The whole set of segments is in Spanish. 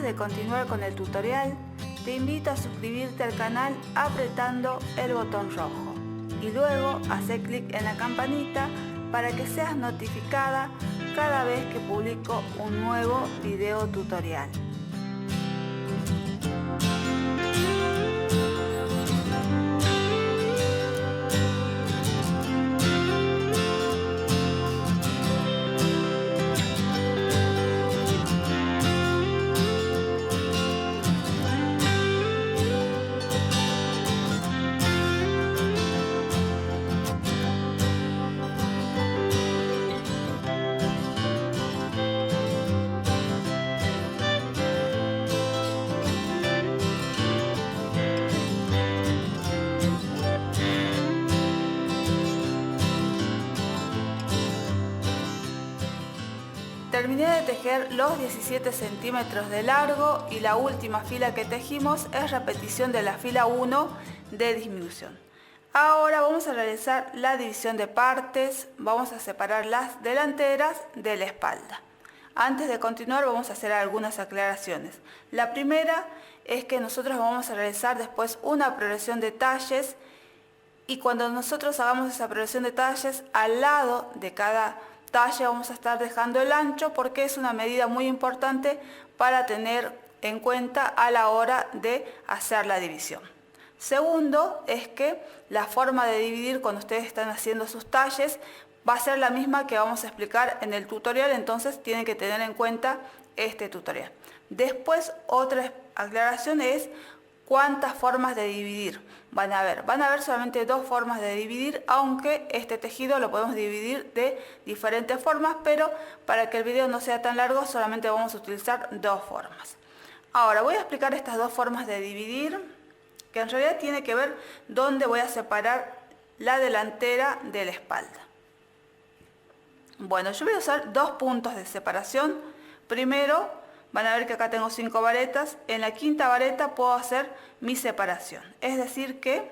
de continuar con el tutorial, te invito a suscribirte al canal apretando el botón rojo y luego hacer clic en la campanita para que seas notificada cada vez que publico un nuevo video tutorial. Terminé de tejer los 17 centímetros de largo y la última fila que tejimos es repetición de la fila 1 de disminución. Ahora vamos a realizar la división de partes, vamos a separar las delanteras de la espalda. Antes de continuar vamos a hacer algunas aclaraciones. La primera es que nosotros vamos a realizar después una progresión de talles y cuando nosotros hagamos esa progresión de talles, al lado de cada talle vamos a estar dejando el ancho porque es una medida muy importante para tener en cuenta a la hora de hacer la división. Segundo es que la forma de dividir cuando ustedes están haciendo sus talles va a ser la misma que vamos a explicar en el tutorial, entonces tienen que tener en cuenta este tutorial. Después otra aclaración es cuántas formas de dividir van a haber solamente dos formas de dividir, aunque este tejido lo podemos dividir de diferentes formas, pero para que el video no sea tan largo solamente vamos a utilizar dos formas. Ahora voy a explicar estas dos formas de dividir, que en realidad tiene que ver dónde voy a separar la delantera de la espalda. Bueno, yo voy a usar dos puntos de separación. Primero, van a ver que acá tengo 5 varetas. En la quinta vareta puedo hacer mi separación. Es decir que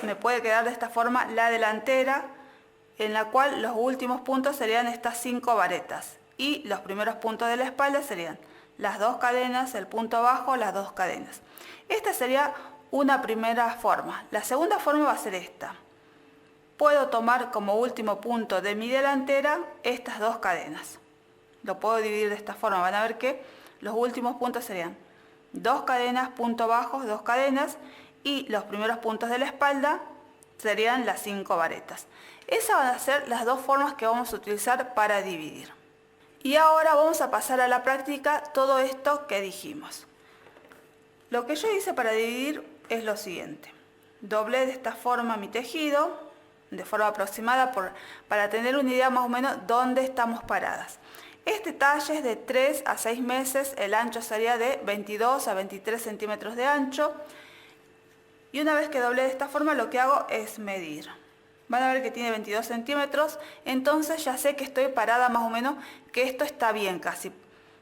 me puede quedar de esta forma la delantera, en la cual los últimos puntos serían estas 5 varetas. Y los primeros puntos de la espalda serían las 2 cadenas, el punto bajo, las 2 cadenas. Esta sería una primera forma. La segunda forma va a ser esta. Puedo tomar como último punto de mi delantera estas 2 cadenas. Lo puedo dividir de esta forma. Van a ver que los últimos puntos serían 2 cadenas, punto bajo, 2 cadenas y los primeros puntos de la espalda serían las 5 varetas. Esas van a ser las dos formas que vamos a utilizar para dividir. Y ahora vamos a pasar a la práctica todo esto que dijimos. Lo que yo hice para dividir es lo siguiente. Doblé de esta forma mi tejido, de forma aproximada para tener una idea más o menos dónde estamos paradas. Este talle es de 3 a 6 meses, el ancho sería de 22 a 23 centímetros de ancho. Y una vez que doblé de esta forma lo que hago es medir. Van a ver que tiene 22 centímetros, entonces ya sé que estoy parada más o menos, que esto está bien casi.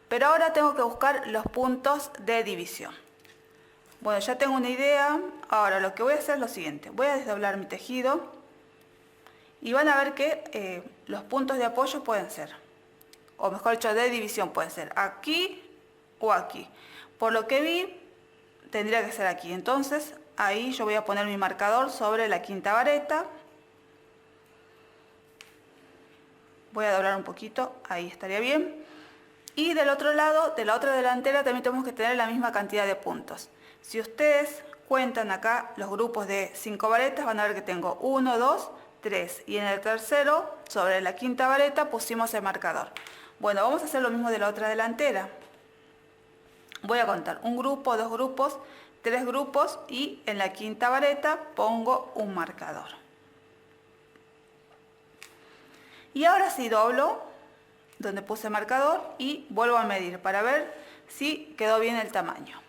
Pero ahora tengo que buscar los puntos de división. Bueno, ya tengo una idea. Ahora lo que voy a hacer es lo siguiente. Voy a desdoblar mi tejido y van a ver que los puntos de apoyo pueden ser, o mejor dicho, de división pueden ser aquí o aquí. Por lo que vi, tendría que ser aquí. Entonces, ahí yo voy a poner mi marcador sobre la quinta vareta. Voy a doblar un poquito, ahí estaría bien. Y del otro lado, de la otra delantera, también tenemos que tener la misma cantidad de puntos. Si ustedes cuentan acá los grupos de 5 varetas, van a ver que tengo 1, 2, 3. Y en el tercero, sobre la quinta vareta, pusimos el marcador. Bueno, vamos a hacer lo mismo de la otra delantera. Voy a contar un grupo, 2 grupos, 3 grupos y en la quinta vareta pongo un marcador. Y ahora sí doblo donde puse marcador y vuelvo a medir para ver si quedó bien el tamaño.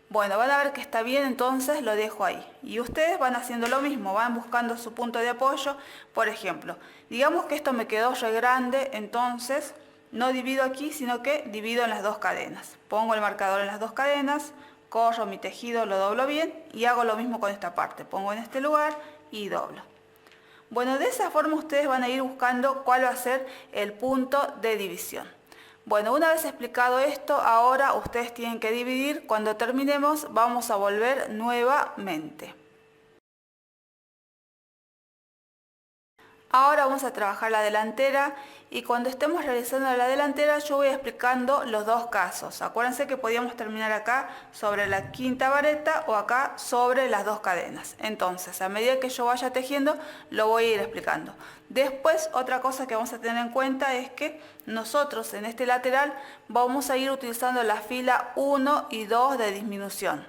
Bueno, van a ver que está bien, entonces lo dejo ahí. Y ustedes van haciendo lo mismo, van buscando su punto de apoyo. Por ejemplo, digamos que esto me quedó re grande, entonces no divido aquí, sino que divido en las 2 cadenas. Pongo el marcador en las 2 cadenas, corro mi tejido, lo doblo bien y hago lo mismo con esta parte. Pongo en este lugar y doblo. Bueno, de esa forma ustedes van a ir buscando cuál va a ser el punto de división. Bueno, una vez explicado esto, ahora ustedes tienen que dividir. Cuando terminemos vamos a volver nuevamente. Ahora vamos a trabajar la delantera y cuando estemos realizando la delantera yo voy explicando los dos casos. Acuérdense que podíamos terminar acá sobre la quinta vareta o acá sobre las dos cadenas. Entonces, a medida que yo vaya tejiendo, lo voy a ir explicando. Después, otra cosa que vamos a tener en cuenta es que nosotros en este lateral vamos a ir utilizando la fila 1 y 2 de disminución.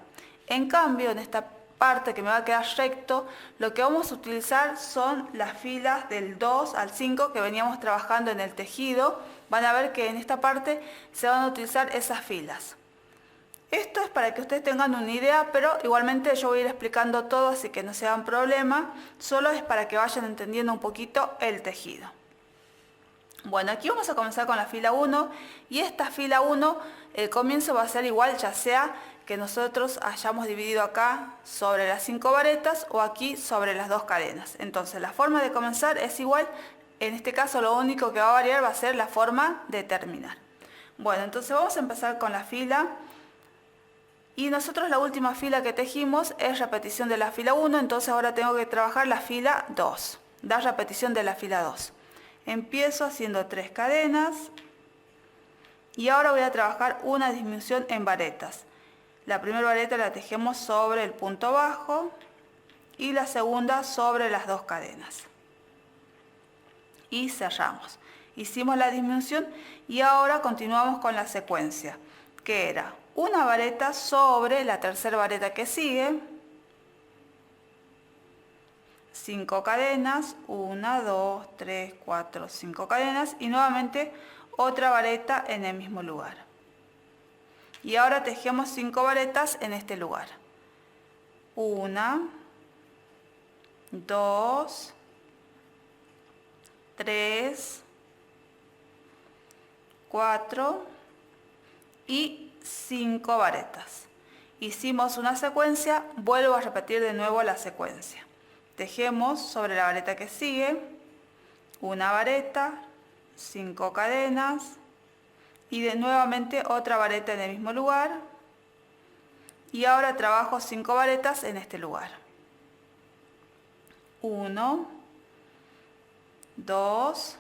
En cambio, en esta parte que me va a quedar recto, lo que vamos a utilizar son las filas del 2 al 5 que veníamos trabajando en el tejido. Van a ver que en esta parte se van a utilizar esas filas. Esto es para que ustedes tengan una idea, pero igualmente yo voy a ir explicando todo, así que no se hagan problema, solo es para que vayan entendiendo un poquito el tejido. Bueno, aquí vamos a comenzar con la fila 1 y esta fila 1, el comienzo va a ser igual, ya sea que nosotros hayamos dividido acá sobre las 5 varetas o aquí sobre las dos cadenas. Entonces la forma de comenzar es igual, en este caso lo único que va a variar va a ser la forma de terminar. Bueno, entonces vamos a empezar con la fila y nosotros la última fila que tejimos es repetición de la fila 1, entonces ahora tengo que trabajar la fila 2, dar repetición de la fila 2. Empiezo haciendo 3 cadenas y ahora voy a trabajar una disminución en varetas. La primera vareta la tejemos sobre el punto bajo y la segunda sobre las dos cadenas. Y cerramos. Hicimos la disminución y ahora continuamos con la secuencia, que era una vareta sobre la tercera vareta que sigue, 5 cadenas, 1, 2, 3, 4, 5 cadenas y nuevamente otra vareta en el mismo lugar. Y ahora tejemos 5 varetas en este lugar. 1, 2, 3, 4 y 5 varetas. Hicimos una secuencia, vuelvo a repetir de nuevo la secuencia. Tejemos sobre la vareta que sigue, una vareta, 5 cadenas, y nuevamente otra vareta en el mismo lugar y ahora trabajo 5 varetas en este lugar. 1, 2,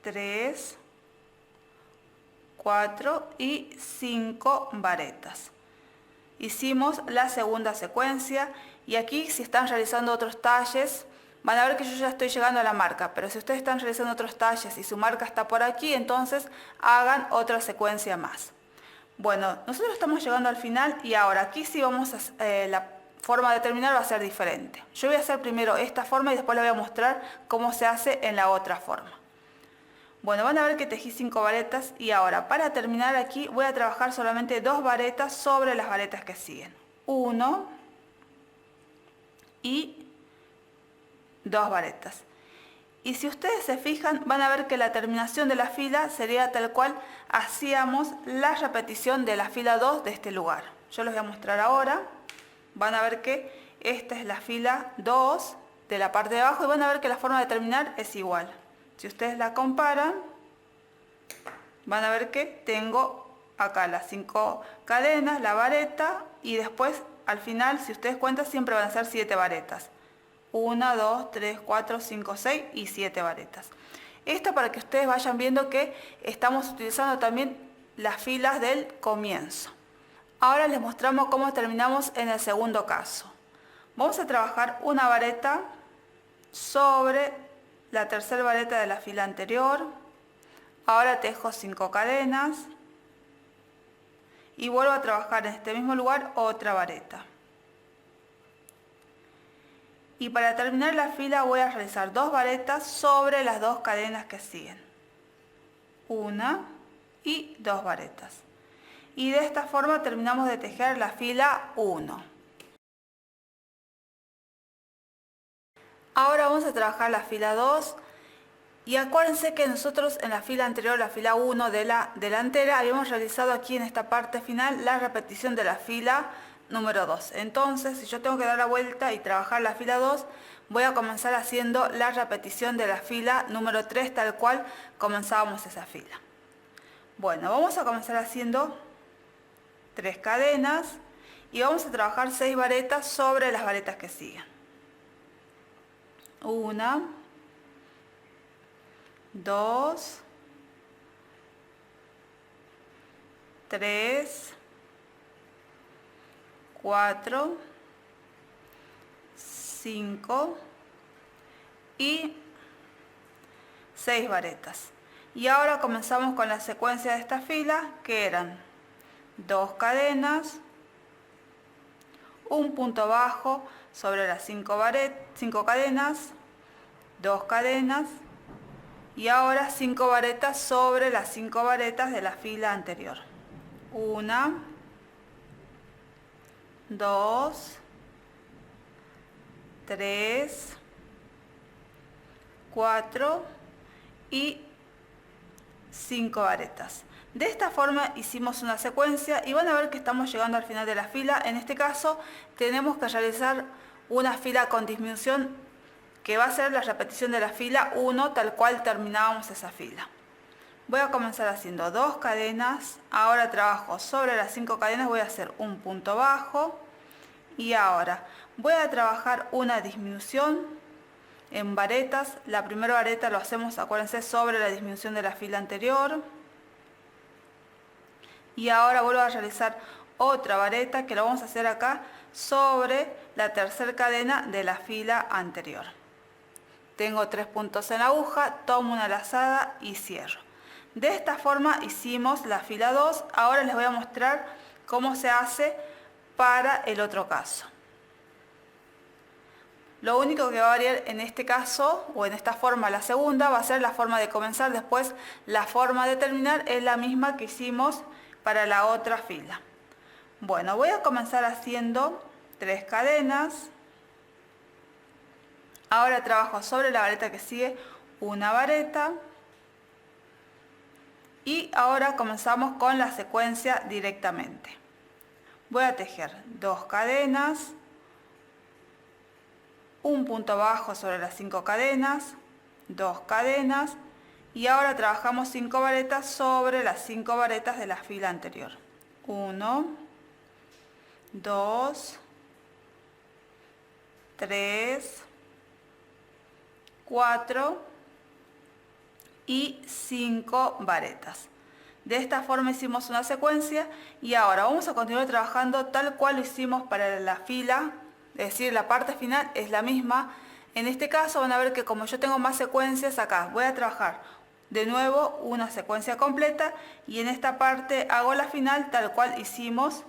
3, 4 y 5 varetas. Hicimos la segunda secuencia y aquí si están realizando otros talles van a ver que yo ya estoy llegando a la marca, pero si ustedes están realizando otros talles y su marca está por aquí, entonces hagan otra secuencia más. Bueno, nosotros estamos llegando al final y ahora aquí sí vamos a, la forma de terminar va a ser diferente. Yo voy a hacer primero esta forma y después les voy a mostrar cómo se hace en la otra forma. Bueno, van a ver que tejí 5 varetas y ahora para terminar aquí voy a trabajar solamente 2 varetas sobre las varetas que siguen. 1 y 2 varetas. Y si ustedes se fijan, van a ver que la terminación de la fila sería tal cual hacíamos la repetición de la fila 2 de este lugar. Yo les voy a mostrar ahora. Van a ver que esta es la fila 2 de la parte de abajo y van a ver que la forma de terminar es igual. Si ustedes la comparan, van a ver que tengo acá las 5 cadenas, la vareta y después al final, si ustedes cuentan, siempre van a ser 7 varetas. 1, 2, 3, 4, 5, 6 y 7 varetas. Esto para que ustedes vayan viendo que estamos utilizando también las filas del comienzo. Ahora les mostramos cómo terminamos en el segundo caso. Vamos a trabajar una vareta sobre la tercera vareta de la fila anterior. Ahora tejo 5 cadenas y vuelvo a trabajar en este mismo lugar otra vareta. Y para terminar la fila voy a realizar 2 varetas sobre las 2 cadenas que siguen. Una y 2 varetas. Y de esta forma terminamos de tejer la fila 1. Ahora vamos a trabajar la fila 2. Y acuérdense que nosotros en la fila anterior, la fila 1 de la delantera, habíamos realizado aquí en esta parte final la repetición de la fila número 2. Entonces, si yo tengo que dar la vuelta y trabajar la fila 2, voy a comenzar haciendo la repetición de la fila número 3, tal cual comenzábamos esa fila. Bueno, vamos a comenzar haciendo 3 cadenas y vamos a trabajar 6 varetas sobre las varetas que siguen. 1, 2, 3, 4, 5 y 6 varetas. Y ahora comenzamos con la secuencia de esta fila, que eran 2 cadenas, un punto bajo sobre las 5 cadenas, 2 cadenas y ahora 5 varetas sobre las 5 varetas de la fila anterior. 1, 2, 3, 4 y 5 varetas. De esta forma hicimos una secuencia y van a ver que estamos llegando al final de la fila. En este caso tenemos que realizar una fila con disminución, que va a ser la repetición de la fila 1 tal cual terminábamos esa fila. Voy a comenzar haciendo 2 cadenas, ahora trabajo sobre las 5 cadenas, voy a hacer un punto bajo y ahora voy a trabajar una disminución en varetas. La primera vareta lo hacemos, acuérdense, sobre la disminución de la fila anterior. Y ahora vuelvo a realizar otra vareta que lo vamos a hacer acá sobre la tercera cadena de la fila anterior. Tengo 3 puntos en la aguja, tomo una lazada y cierro. De esta forma hicimos la fila 2. Ahora les voy a mostrar cómo se hace para el otro caso. Lo único que va a variar en este caso, o en esta forma, la segunda, va a ser la forma de comenzar. Después la forma de terminar es la misma que hicimos para la otra fila. Bueno, voy a comenzar haciendo 3 cadenas. Ahora trabajo sobre la vareta que sigue una vareta. Y ahora comenzamos con la secuencia directamente. Voy a tejer 2 cadenas, un punto bajo sobre las 5 cadenas, 2 cadenas y ahora trabajamos 5 varetas sobre las 5 varetas de la fila anterior. 1, 2, 3, 4 y 5 varetas. De esta forma hicimos una secuencia y ahora vamos a continuar trabajando tal cual lo hicimos para la fila, es decir, la parte final es la misma. En este caso van a ver que como yo tengo más secuencias acá, voy a trabajar de nuevo una secuencia completa y en esta parte hago la final tal cual hicimos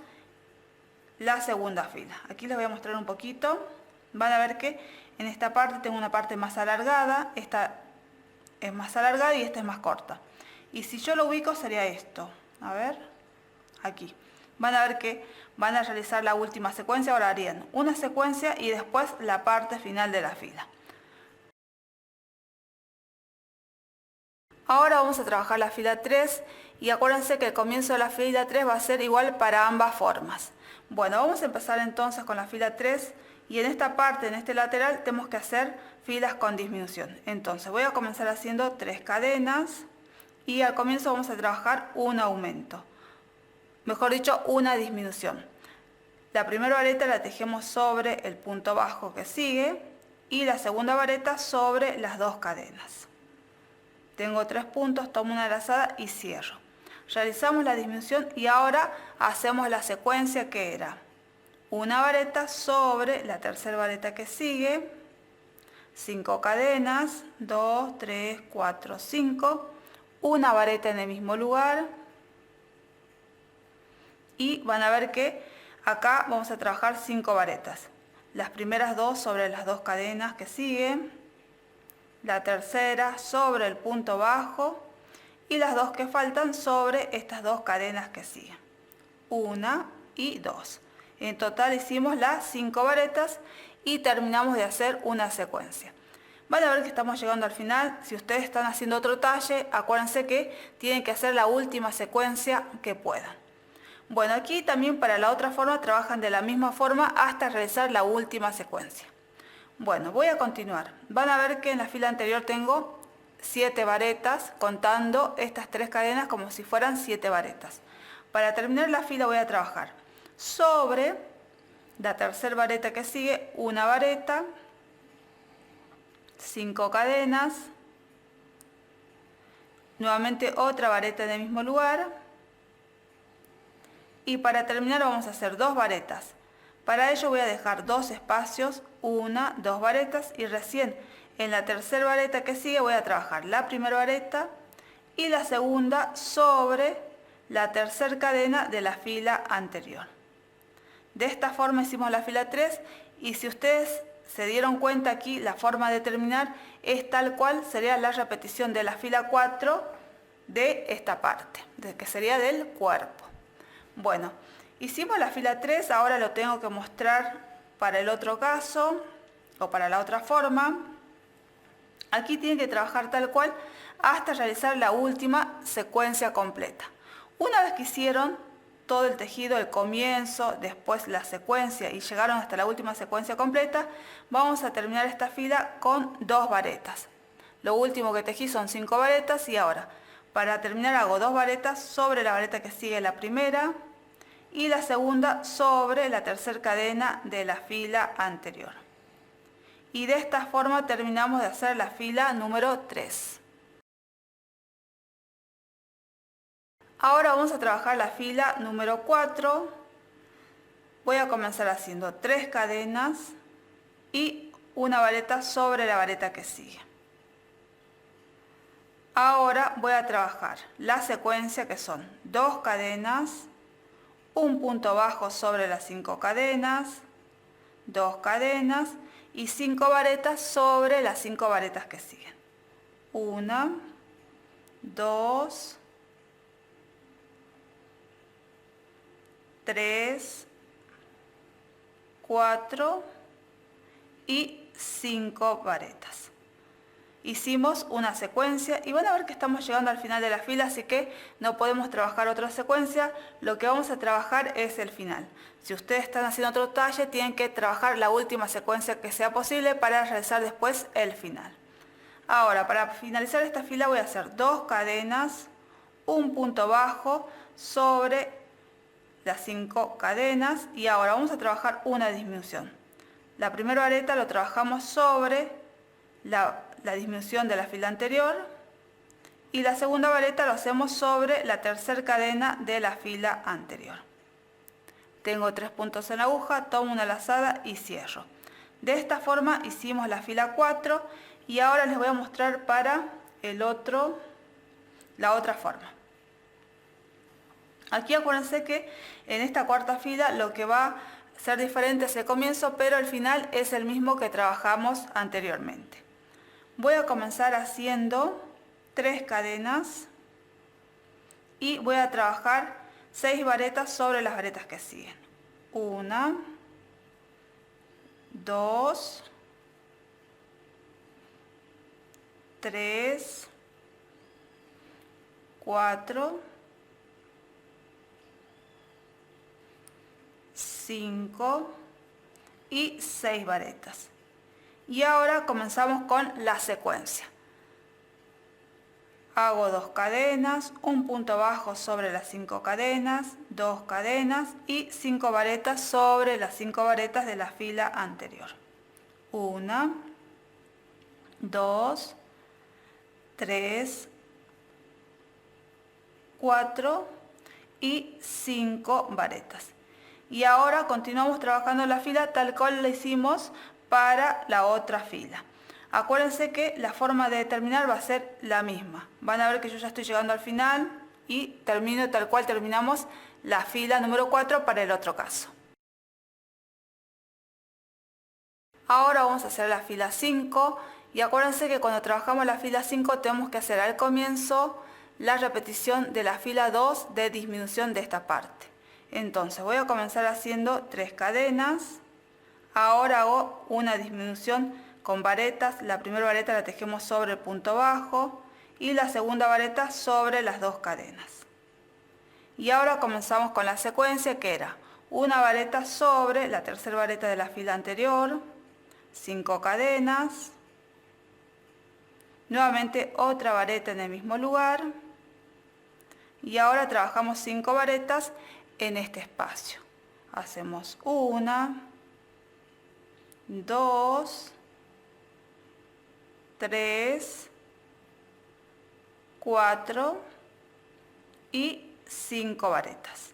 la segunda fila. Aquí les voy a mostrar un poquito. Van a ver que en esta parte tengo una parte más alargada, esta es más alargada y esta es más corta. Y si yo lo ubico sería esto. A ver, aquí. Van a ver que van a realizar la última secuencia. Ahora harían una secuencia y después la parte final de la fila. Ahora vamos a trabajar la fila 3 y acuérdense que el comienzo de la fila 3 va a ser igual para ambas formas. Bueno, vamos a empezar entonces con la fila 3 y en esta parte, en este lateral, tenemos que hacer filas con disminución. Entonces voy a comenzar haciendo 3 cadenas y al comienzo vamos a trabajar un aumento. Mejor dicho, una disminución. La primera vareta la tejemos sobre el punto bajo que sigue y la segunda vareta sobre las 2 cadenas. Tengo 3 puntos, tomo una lazada y cierro. Realizamos la disminución y ahora hacemos la secuencia que era una vareta sobre la tercera vareta que sigue, 5 cadenas, 2, 3, 4, 5, una vareta en el mismo lugar y van a ver que acá vamos a trabajar 5 varetas. Las primeras 2 sobre las 2 cadenas que siguen, la tercera sobre el punto bajo y las 2 que faltan sobre estas 2 cadenas que siguen. 1 y 2. En total hicimos las 5 varetas y terminamos de hacer una secuencia. Van a ver que estamos llegando al final. Si ustedes están haciendo otro talle, acuérdense que tienen que hacer la última secuencia que puedan. Bueno, aquí también para la otra forma trabajan de la misma forma hasta realizar la última secuencia. Bueno, voy a continuar. Van a ver que en la fila anterior tengo 7 varetas, contando estas 3 cadenas como si fueran 7 varetas. Para terminar la fila voy a trabajar sobre la tercera vareta que sigue, una vareta, 5 cadenas, nuevamente otra vareta en el mismo lugar, y para terminar vamos a hacer 2 varetas. Para ello voy a dejar 2 espacios, 1, 2 varetas, y recién en la tercera vareta que sigue voy a trabajar la primera vareta y la segunda sobre la tercera cadena de la fila anterior. De esta forma hicimos la fila 3, y si ustedes se dieron cuenta aquí, la forma de terminar es tal cual sería la repetición de la fila 4 de esta parte, que sería del cuerpo. Bueno, hicimos la fila 3, ahora lo tengo que mostrar para el otro caso o para la otra forma. Aquí tienen que trabajar tal cual hasta realizar la última secuencia completa. Una vez que hicieron todo el tejido, el comienzo, después la secuencia y llegaron hasta la última secuencia completa, vamos a terminar esta fila con 2 varetas. Lo último que tejí son 5 varetas, y ahora para terminar hago 2 varetas sobre la vareta que sigue la primera y la segunda sobre la tercera cadena de la fila anterior. Y de esta forma terminamos de hacer la fila número 3. Ahora vamos a trabajar la fila número 4. Voy a comenzar haciendo 3 cadenas y una vareta sobre la vareta que sigue. Ahora voy a trabajar la secuencia, que son 2 cadenas, un punto bajo sobre las 5 cadenas, 2 cadenas y 5 varetas sobre las 5 varetas que siguen. 1, 2, 3, 4 y 5 varetas. Hicimos una secuencia y van a ver que estamos llegando al final de la fila, así que no podemos trabajar otra secuencia. Lo que vamos a trabajar es el final. Si ustedes están haciendo otro talle, tienen que trabajar la última secuencia que sea posible para realizar después el final. Ahora, para finalizar esta fila voy a hacer 2 cadenas, un punto bajo sobre las 5 cadenas, y ahora vamos a trabajar una disminución. La primera vareta lo trabajamos sobre la disminución de la fila anterior, y la segunda vareta lo hacemos sobre la tercera cadena de la fila anterior. Tengo 3 puntos en la aguja, tomo una lazada y cierro. De esta forma hicimos la fila 4, y ahora les voy a mostrar para la otra forma. Aquí acuérdense que en esta cuarta fila lo que va a ser diferente es el comienzo, pero el final es el mismo que trabajamos anteriormente. Voy a comenzar haciendo 3 cadenas y voy a trabajar 6 varetas sobre las varetas que siguen. 1, 2, 3, 4, 5 y 6 varetas. Y ahora comenzamos con la secuencia. Hago 2 cadenas, un punto bajo sobre las 5 cadenas, 2 cadenas y 5 varetas sobre las 5 varetas de la fila anterior. 1, 2, 3, 4 y 5 varetas. Y ahora continuamos trabajando la fila tal cual la hicimos para la otra fila. Acuérdense que la forma de terminar va a ser la misma. Van a ver que yo ya estoy llegando al final y termino tal cual terminamos la fila número 4 para el otro caso. Ahora vamos a hacer la fila 5, y acuérdense que cuando trabajamos la fila 5 tenemos que hacer al comienzo la repetición de la fila 2 de disminución de esta parte. Entonces voy a comenzar haciendo 3 cadenas. Ahora hago una disminución con varetas. La primera vareta la tejemos sobre el punto bajo y la segunda vareta sobre las 2 cadenas. Y ahora comenzamos con la secuencia, que era una vareta sobre la tercera vareta de la fila anterior, 5 cadenas, nuevamente otra vareta en el mismo lugar, y ahora trabajamos 5 varetas en este espacio. Hacemos 1, 2, 3, 4 y 5 varetas.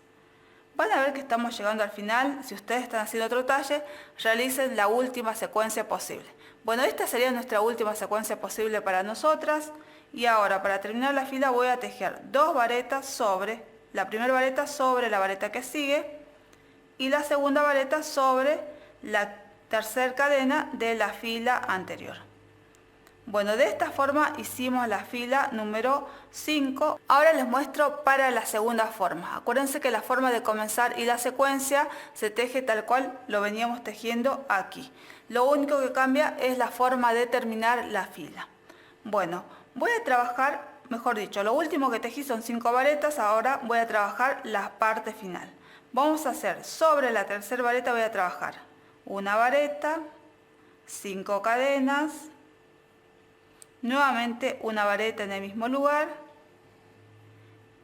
Van a ver que estamos llegando al final. Si ustedes están haciendo otro talle, realicen la última secuencia posible. Bueno, esta sería nuestra última secuencia posible para nosotras. Y ahora, para terminar la fila, voy a tejer 2 varetas sobre la primera vareta sobre la vareta que sigue y la segunda vareta sobre la tercera cadena de la fila anterior. Bueno, de esta forma hicimos la fila número 5. Ahora les muestro para la segunda forma. Acuérdense que la forma de comenzar y la secuencia se teje tal cual lo veníamos tejiendo aquí. Lo único que cambia es la forma de terminar la fila. Bueno, voy a trabajar, mejor dicho, lo último que tejí son 5 varetas, ahora voy a trabajar la parte final. Vamos a hacer sobre la tercera vareta, voy a trabajar una vareta, 5 cadenas, nuevamente una vareta en el mismo lugar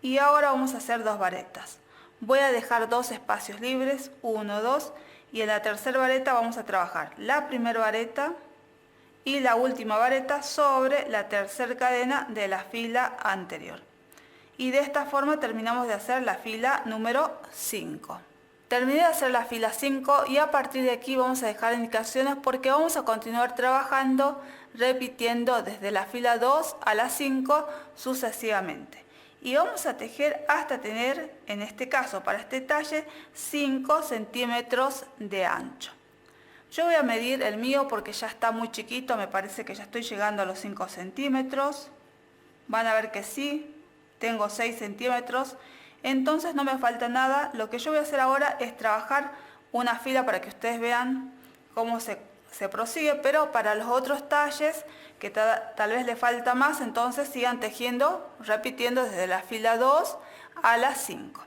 y ahora vamos a hacer 2 varetas. Voy a dejar 2 espacios libres, 1, 2, y en la tercera vareta vamos a trabajar la primera vareta y la última vareta sobre la tercera cadena de la fila anterior. Y de esta forma terminamos de hacer la fila número 5. Terminé de hacer la fila 5 y a partir de aquí vamos a dejar indicaciones porque vamos a continuar trabajando repitiendo desde la fila 2 a la 5 sucesivamente. Y vamos a tejer hasta tener, en este caso para este talle, 5 centímetros de ancho. Yo voy a medir el mío porque ya está muy chiquito, me parece que ya estoy llegando a los 5 centímetros. Van a ver que sí, tengo 6 centímetros. Entonces no me falta nada. Lo que yo voy a hacer ahora es trabajar una fila para que ustedes vean cómo se prosigue, pero para los otros talles que tal vez le falta más, entonces sigan tejiendo, repitiendo desde la fila 2 a la 5.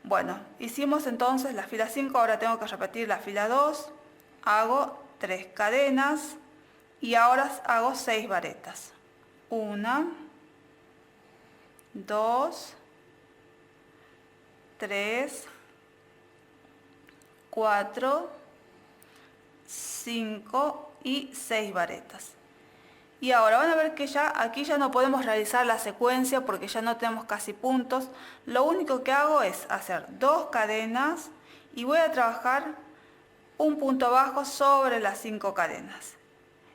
Bueno, hicimos entonces la fila 5, ahora tengo que repetir la fila 2, hago 3 cadenas y ahora hago 6 varetas. 1, 2, 3, 4, 5 y 6 varetas. Y ahora van a ver que ya aquí ya no podemos realizar la secuencia porque ya no tenemos casi puntos. Lo único que hago es hacer 2 cadenas y voy a trabajar un punto bajo sobre las 5 cadenas.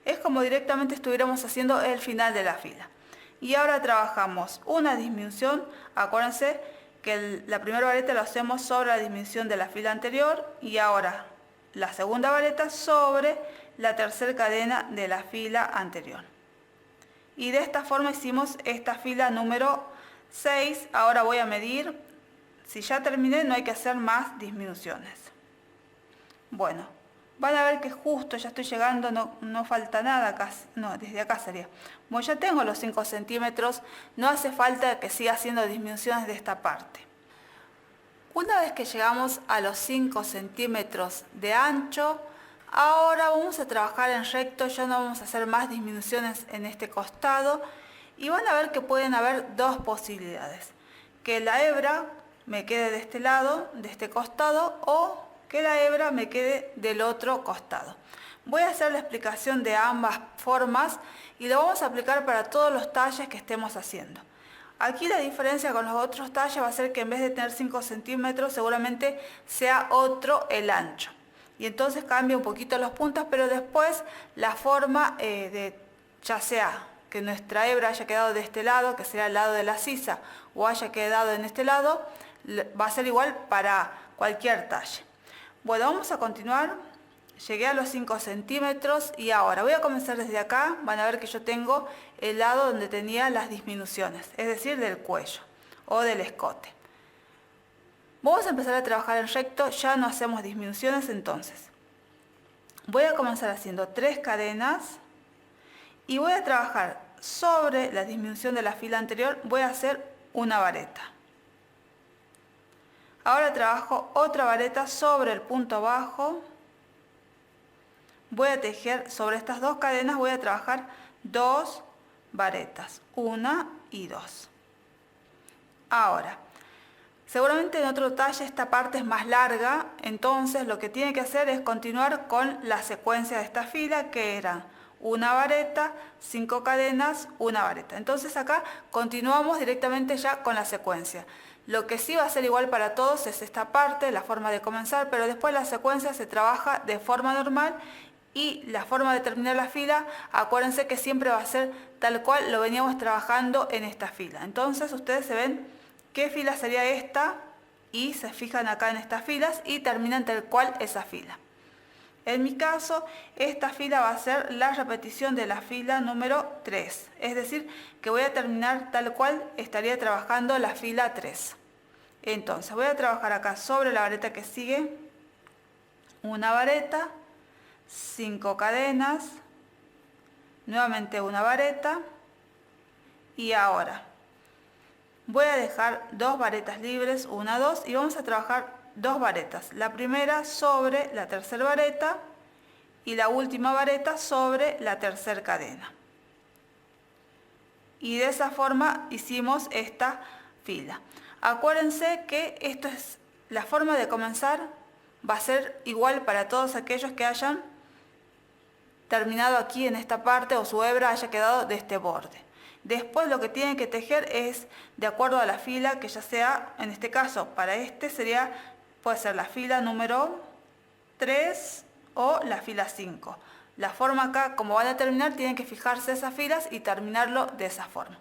Es como directamente estuviéramos haciendo el final de la fila. Y ahora trabajamos una disminución. Acuérdense que la primera vareta lo hacemos sobre la disminución de la fila anterior y ahora la segunda vareta sobre la tercera cadena de la fila anterior. Y de esta forma hicimos esta fila número 6. Ahora voy a medir. Si ya terminé, no hay que hacer más disminuciones. Bueno, van a ver que justo ya estoy llegando, no falta nada casi, no, desde acá sería. Bueno, ya tengo los 5 centímetros, no hace falta que siga haciendo disminuciones de esta parte. Una vez que llegamos a los 5 centímetros de ancho, ahora vamos a trabajar en recto, ya no vamos a hacer más disminuciones en este costado y van a ver que pueden haber 2 posibilidades. Que la hebra me quede de este lado, de este costado, o que la hebra me quede del otro costado. Voy a hacer la explicación de ambas formas y lo vamos a aplicar para todos los talles que estemos haciendo. Aquí la diferencia con los otros talles va a ser que en vez de tener 5 centímetros seguramente sea otro el ancho. Y entonces cambia un poquito los puntos, pero después la forma ya sea que nuestra hebra haya quedado de este lado, que será el lado de la sisa, o haya quedado en este lado, va a ser igual para cualquier talle. Bueno, vamos a continuar. Llegué a los 5 centímetros y ahora voy a comenzar desde acá. Van a ver que yo tengo el lado donde tenía las disminuciones, es decir, del cuello o del escote. Vamos a empezar a trabajar en recto, ya no hacemos disminuciones entonces. Voy a comenzar haciendo 3 cadenas y voy a trabajar sobre la disminución de la fila anterior, voy a hacer una vareta. Ahora trabajo otra vareta sobre el punto bajo. Voy a tejer sobre estas 2 cadenas, voy a trabajar 2 varetas, 1 y 2. Ahora, seguramente en otro talle esta parte es más larga, entonces lo que tiene que hacer es continuar con la secuencia de esta fila, que era una vareta, 5 cadenas, una vareta. Entonces acá continuamos directamente ya con la secuencia. Lo que sí va a ser igual para todos es esta parte, la forma de comenzar, pero después la secuencia se trabaja de forma normal y la forma de terminar la fila, acuérdense que siempre va a ser tal cual lo veníamos trabajando en esta fila. Entonces ustedes se ven qué fila sería esta y se fijan acá en estas filas y terminan tal cual esa fila. En mi caso, esta fila va a ser la repetición de la fila número 3. Es decir, que voy a terminar tal cual estaría trabajando la fila 3. Entonces, voy a trabajar acá sobre la vareta que sigue. Una vareta, 5 cadenas, nuevamente una vareta. Y ahora, voy a dejar 2 varetas libres, 1, 2, y vamos a trabajar 2 varetas, la primera sobre la tercera vareta y la última vareta sobre la tercera cadena. Y de esa forma hicimos esta fila. Acuérdense que esto es la forma de comenzar, va a ser igual para todos aquellos que hayan terminado aquí en esta parte o su hebra haya quedado de este borde. Después lo que tienen que tejer es de acuerdo a la fila, que ya sea, en este caso para este puede ser la fila número 3 o la fila 5. La forma acá, como van a terminar, tienen que fijarse esas filas y terminarlo de esa forma.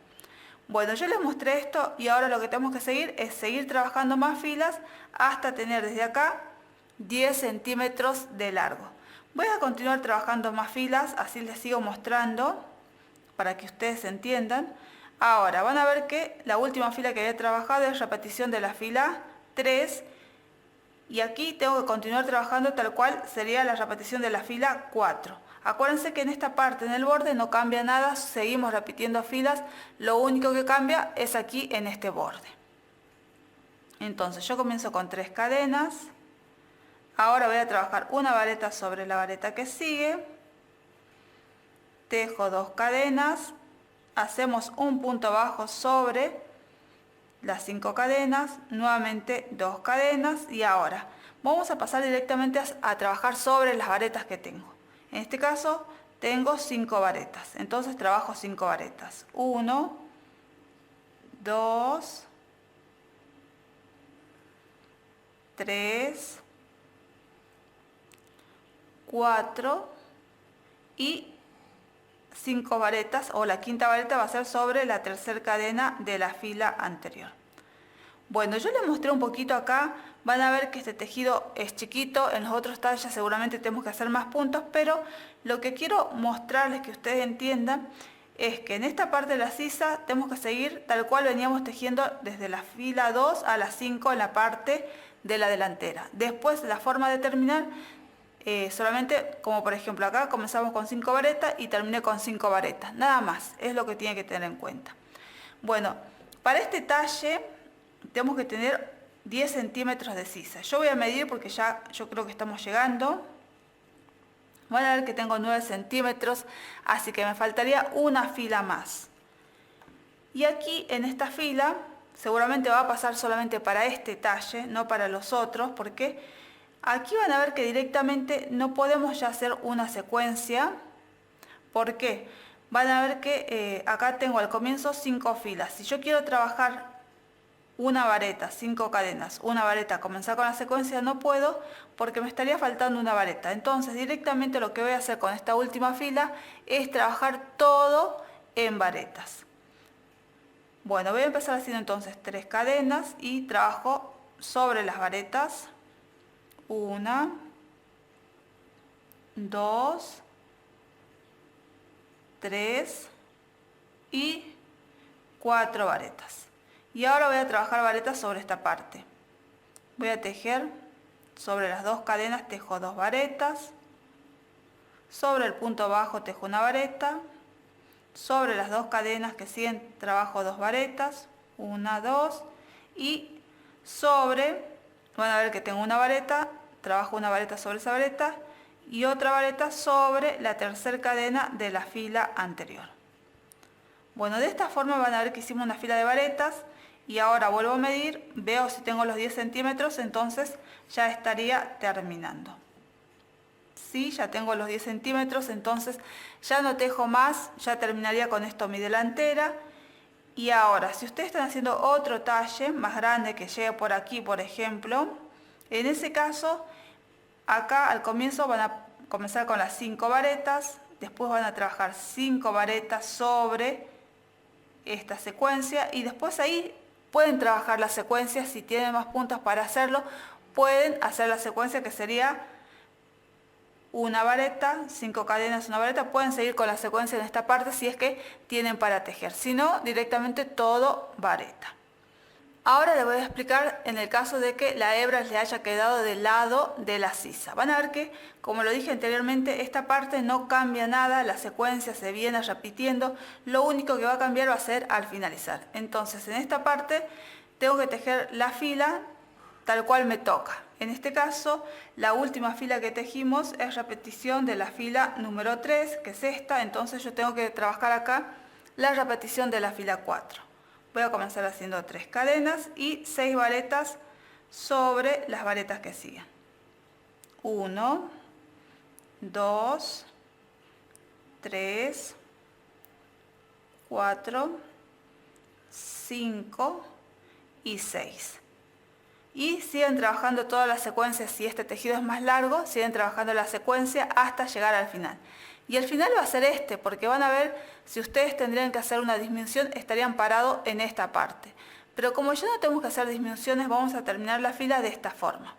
Bueno, yo les mostré esto y ahora lo que tenemos que seguir es seguir trabajando más filas hasta tener desde acá 10 centímetros de largo. Voy a continuar trabajando más filas, así les sigo mostrando para que ustedes entiendan. Ahora van a ver que la última fila que había trabajado es repetición de la fila 3 y aquí tengo que continuar trabajando tal cual sería la repetición de la fila 4. Acuérdense que en esta parte, en el borde, no cambia nada, seguimos repitiendo filas, lo único que cambia es aquí en este borde. Entonces yo comienzo con 3 cadenas, ahora voy a trabajar una vareta sobre la vareta que sigue, tejo 2 cadenas, hacemos un punto bajo sobre las 5 cadenas, nuevamente 2 cadenas y ahora vamos a pasar directamente a trabajar sobre las varetas que tengo. En este caso tengo 5 varetas, entonces trabajo 5 varetas. 1, 2, 3, 4 y 5 varetas, o la quinta vareta va a ser sobre la tercera cadena de la fila anterior. Bueno, yo les mostré un poquito acá, van a ver que este tejido es chiquito, en los otros talles seguramente tenemos que hacer más puntos, pero lo que quiero mostrarles que ustedes entiendan es que en esta parte de la sisa tenemos que seguir tal cual veníamos tejiendo desde la fila 2 a la 5 en la parte de la delantera. Después la forma de terminar solamente, como por ejemplo acá comenzamos con 5 varetas y terminé con 5 varetas, nada más, es lo que tiene que tener en cuenta. Bueno, para este talle tenemos que tener 10 centímetros de sisa. Yo voy a medir porque ya yo creo que estamos llegando. Van a ver que tengo 9 centímetros, así que me faltaría una fila más. Y aquí en esta fila seguramente va a pasar solamente para este talle, no para los otros, porque aquí van a ver que directamente no podemos ya hacer una secuencia. ¿Por qué? Van a ver que acá tengo al comienzo 5 filas. Si yo quiero trabajar una vareta, 5 cadenas, una vareta, comenzar con la secuencia, no puedo porque me estaría faltando una vareta. Entonces directamente lo que voy a hacer con esta última fila es trabajar todo en varetas. Bueno, voy a empezar haciendo entonces 3 cadenas y trabajo sobre las varetas. 1, 2, 3 y 4 varetas. Y ahora voy a trabajar varetas sobre esta parte. Voy a tejer sobre las 2 cadenas, tejo 2 varetas. Sobre el punto bajo tejo una vareta. Sobre las 2 cadenas que siguen trabajo 2 varetas. 1, 2. Y sobre van a ver que tengo una vareta, trabajo una vareta sobre esa vareta y otra vareta sobre la tercera cadena de la fila anterior. Bueno, de esta forma van a ver que hicimos una fila de varetas y ahora vuelvo a medir, veo si tengo los 10 centímetros, entonces ya estaría terminando. Sí, ya tengo los 10 centímetros, entonces ya no tejo más, ya terminaría con esto mi delantera. Y ahora, si ustedes están haciendo otro talle más grande que llegue por aquí, por ejemplo, en ese caso, acá al comienzo van a comenzar con las 5 varetas, después van a trabajar 5 varetas sobre esta secuencia y después ahí pueden trabajar la secuencia, si tienen más puntos para hacerlo, pueden hacer la secuencia que sería una vareta, 5 cadenas, una vareta, pueden seguir con la secuencia en esta parte si es que tienen para tejer, si no, directamente todo vareta. Ahora les voy a explicar en el caso de que la hebra le haya quedado del lado de la sisa. Van a ver que, como lo dije anteriormente, esta parte no cambia nada, la secuencia se viene repitiendo, lo único que va a cambiar va a ser al finalizar. Entonces, en esta parte tengo que tejer la fila tal cual me toca. En este caso, la última fila que tejimos es repetición de la fila número 3, que es esta, entonces yo tengo que trabajar acá la repetición de la fila 4. Voy a comenzar haciendo 3 cadenas y 6 varetas sobre las varetas que siguen. 1, 2, 3, 4, 5 y 6. Y siguen trabajando todas las secuencias, si este tejido es más largo, siguen trabajando la secuencia hasta llegar al final. Y el final va a ser este, porque van a ver, si ustedes tendrían que hacer una disminución, estarían parados en esta parte. Pero como ya no tenemos que hacer disminuciones, vamos a terminar la fila de esta forma.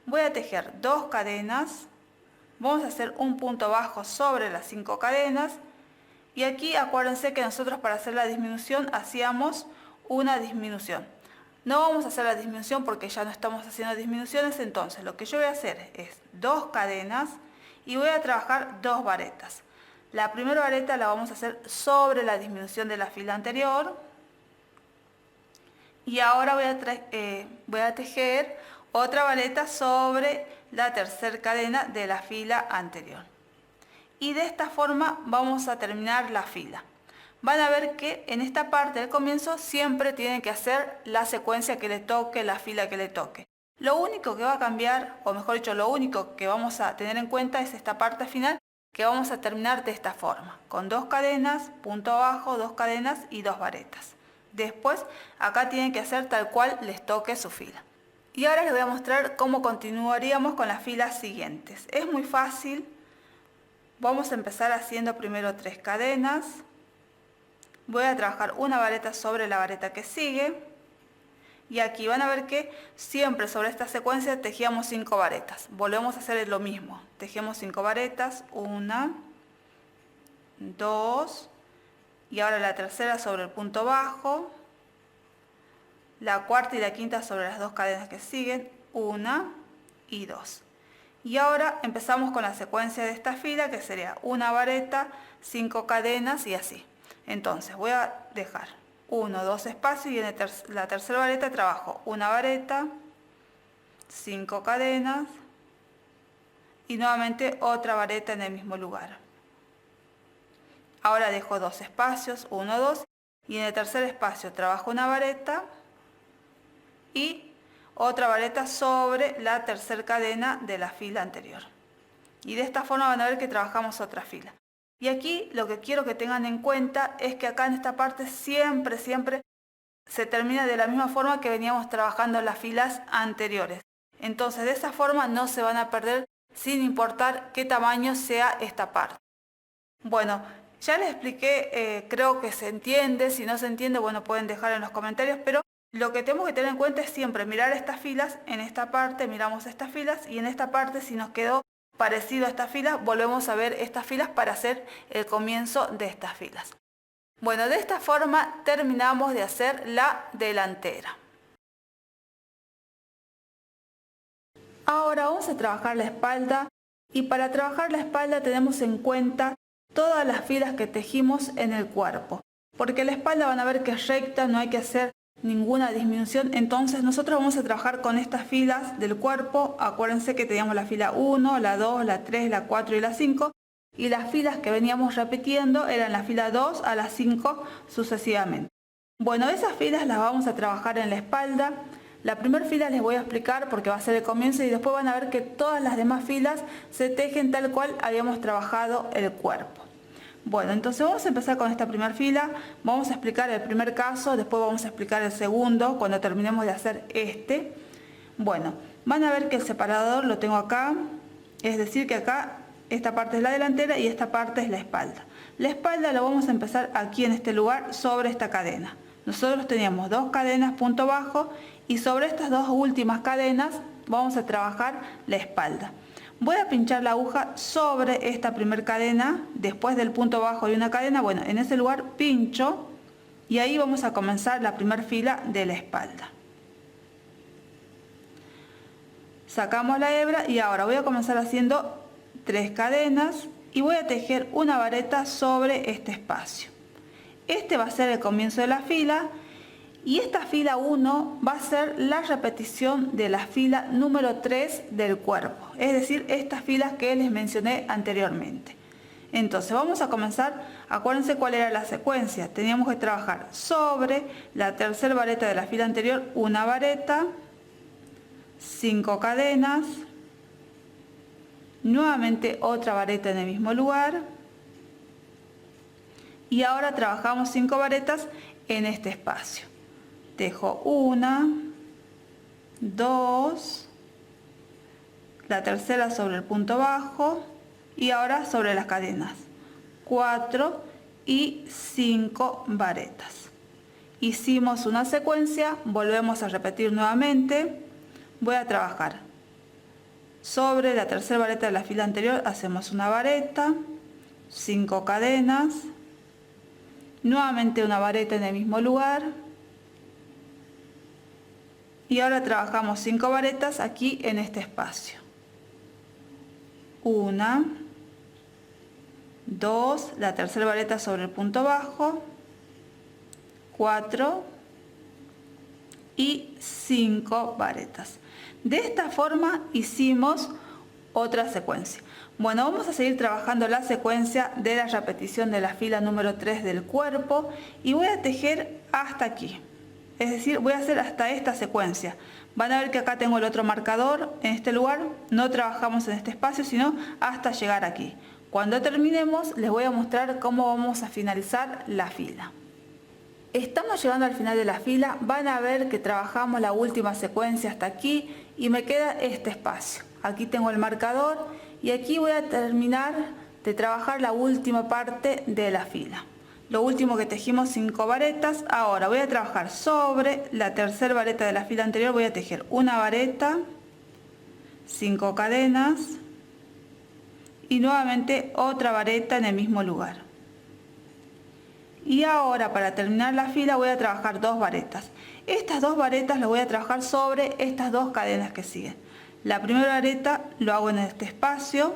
Voy a tejer 2 cadenas, vamos a hacer un punto bajo sobre las 5 cadenas, y aquí acuérdense que nosotros para hacer la disminución hacíamos una disminución. No vamos a hacer la disminución porque ya no estamos haciendo disminuciones, entonces lo que yo voy a hacer es 2 cadenas y voy a trabajar 2 varetas. La primera vareta la vamos a hacer sobre la disminución de la fila anterior y ahora voy a tejer otra vareta sobre la tercera cadena de la fila anterior. Y de esta forma vamos a terminar la fila. Van a ver que en esta parte del comienzo siempre tienen que hacer la secuencia que le toque, la fila que le toque. Lo único que va a cambiar, o mejor dicho, lo único que vamos a tener en cuenta es esta parte final, que vamos a terminar de esta forma, con 2 cadenas, punto bajo, 2 cadenas y 2 varetas. Después, acá tienen que hacer tal cual les toque su fila. Y ahora les voy a mostrar cómo continuaríamos con las filas siguientes. Es muy fácil. Vamos a empezar haciendo primero 3 cadenas. Voy a trabajar una vareta sobre la vareta que sigue. Y aquí van a ver que siempre sobre esta secuencia tejíamos 5 varetas. Volvemos a hacer lo mismo. Tejemos 5 varetas. 1, 2. Y ahora la tercera sobre el punto bajo. La cuarta y la quinta sobre las 2 cadenas que siguen. 1 y 2. Y ahora empezamos con la secuencia de esta fila, que sería una vareta, 5 cadenas y así. Entonces voy a dejar 1, 2 espacios y en la tercera vareta trabajo una vareta, 5 cadenas y nuevamente otra vareta en el mismo lugar. Ahora dejo 2 espacios, 1, 2 y en el tercer espacio trabajo una vareta y otra vareta sobre la tercera cadena de la fila anterior. Y de esta forma van a ver que trabajamos otra fila. Y aquí lo que quiero que tengan en cuenta es que acá en esta parte siempre se termina de la misma forma que veníamos trabajando en las filas anteriores. Entonces de esa forma no se van a perder sin importar qué tamaño sea esta parte. Bueno, ya les expliqué, creo que se entiende. Si no se entiende, bueno, pueden dejar en los comentarios, pero lo que tenemos que tener en cuenta es siempre mirar estas filas. En esta parte miramos estas filas y en esta parte, si nos quedó parecido a estas filas, volvemos a ver estas filas para hacer el comienzo de estas filas. Bueno, de esta forma terminamos de hacer la delantera. Ahora vamos a trabajar la espalda y para trabajar la espalda tenemos en cuenta todas las filas que tejimos en el cuerpo. Porque la espalda van a ver que es recta, no hay que hacer ninguna disminución. Entonces nosotros vamos a trabajar con estas filas del cuerpo. Acuérdense que teníamos la fila 1, la 2, la 3, la 4 y la 5. Y las filas que veníamos repitiendo eran la fila 2 a la 5 sucesivamente. Bueno, esas filas las vamos a trabajar en la espalda. La primera fila les voy a explicar porque va a ser el comienzo y después van a ver que todas las demás filas se tejen tal cual habíamos trabajado el cuerpo. Bueno, entonces vamos a empezar con esta primera fila, vamos a explicar el primer caso, después vamos a explicar el segundo cuando terminemos de hacer este. Bueno, van a ver que el separador lo tengo acá, es decir que acá esta parte es la delantera y esta parte es la espalda. La espalda lo vamos a empezar aquí en este lugar sobre esta cadena. Nosotros teníamos 2 cadenas punto bajo y sobre estas 2 últimas cadenas vamos a trabajar la espalda. Voy a pinchar la aguja sobre esta primera cadena, después del punto bajo y una cadena, bueno, en ese lugar pincho y ahí vamos a comenzar la primera fila de la espalda. Sacamos la hebra y ahora voy a comenzar haciendo 3 cadenas y voy a tejer una vareta sobre este espacio. Este va a ser el comienzo de la fila y esta fila 1 va a ser la repetición de la fila número 3 del cuerpo, es decir, estas filas que les mencioné anteriormente. Entonces vamos a comenzar, acuérdense cuál era la secuencia, teníamos que trabajar sobre la tercera vareta de la fila anterior, una vareta, 5 cadenas, nuevamente otra vareta en el mismo lugar y ahora trabajamos 5 varetas en este espacio. Tejo 1, 2, la tercera sobre el punto bajo y ahora sobre las cadenas 4 y 5 varetas. Hicimos una secuencia, volvemos a repetir nuevamente. Voy a trabajar sobre la tercera vareta de la fila anterior, hacemos una vareta, 5 cadenas, nuevamente una vareta en el mismo lugar y ahora trabajamos 5 varetas aquí en este espacio. 1, 2, la tercera vareta sobre el punto bajo, 4 y 5 varetas. De esta forma hicimos otra secuencia. Bueno, vamos a seguir trabajando la secuencia de la repetición de la fila número 3 del cuerpo y voy a tejer hasta aquí. Es decir, voy a hacer hasta esta secuencia. Van a ver que acá tengo el otro marcador en este lugar. No trabajamos en este espacio, sino hasta llegar aquí. Cuando terminemos, les voy a mostrar cómo vamos a finalizar la fila. Estamos llegando al final de la fila, van a ver que trabajamos la última secuencia hasta aquí y me queda este espacio. Aquí tengo el marcador y aquí voy a terminar de trabajar la última parte de la fila. Lo último que tejimos 5 varetas, ahora voy a trabajar sobre la tercera vareta de la fila anterior, voy a tejer una vareta, 5 cadenas y nuevamente otra vareta en el mismo lugar. Y ahora para terminar la fila voy a trabajar 2 varetas. Estas 2 varetas las voy a trabajar sobre estas 2 cadenas que siguen. La primera vareta lo hago en este espacio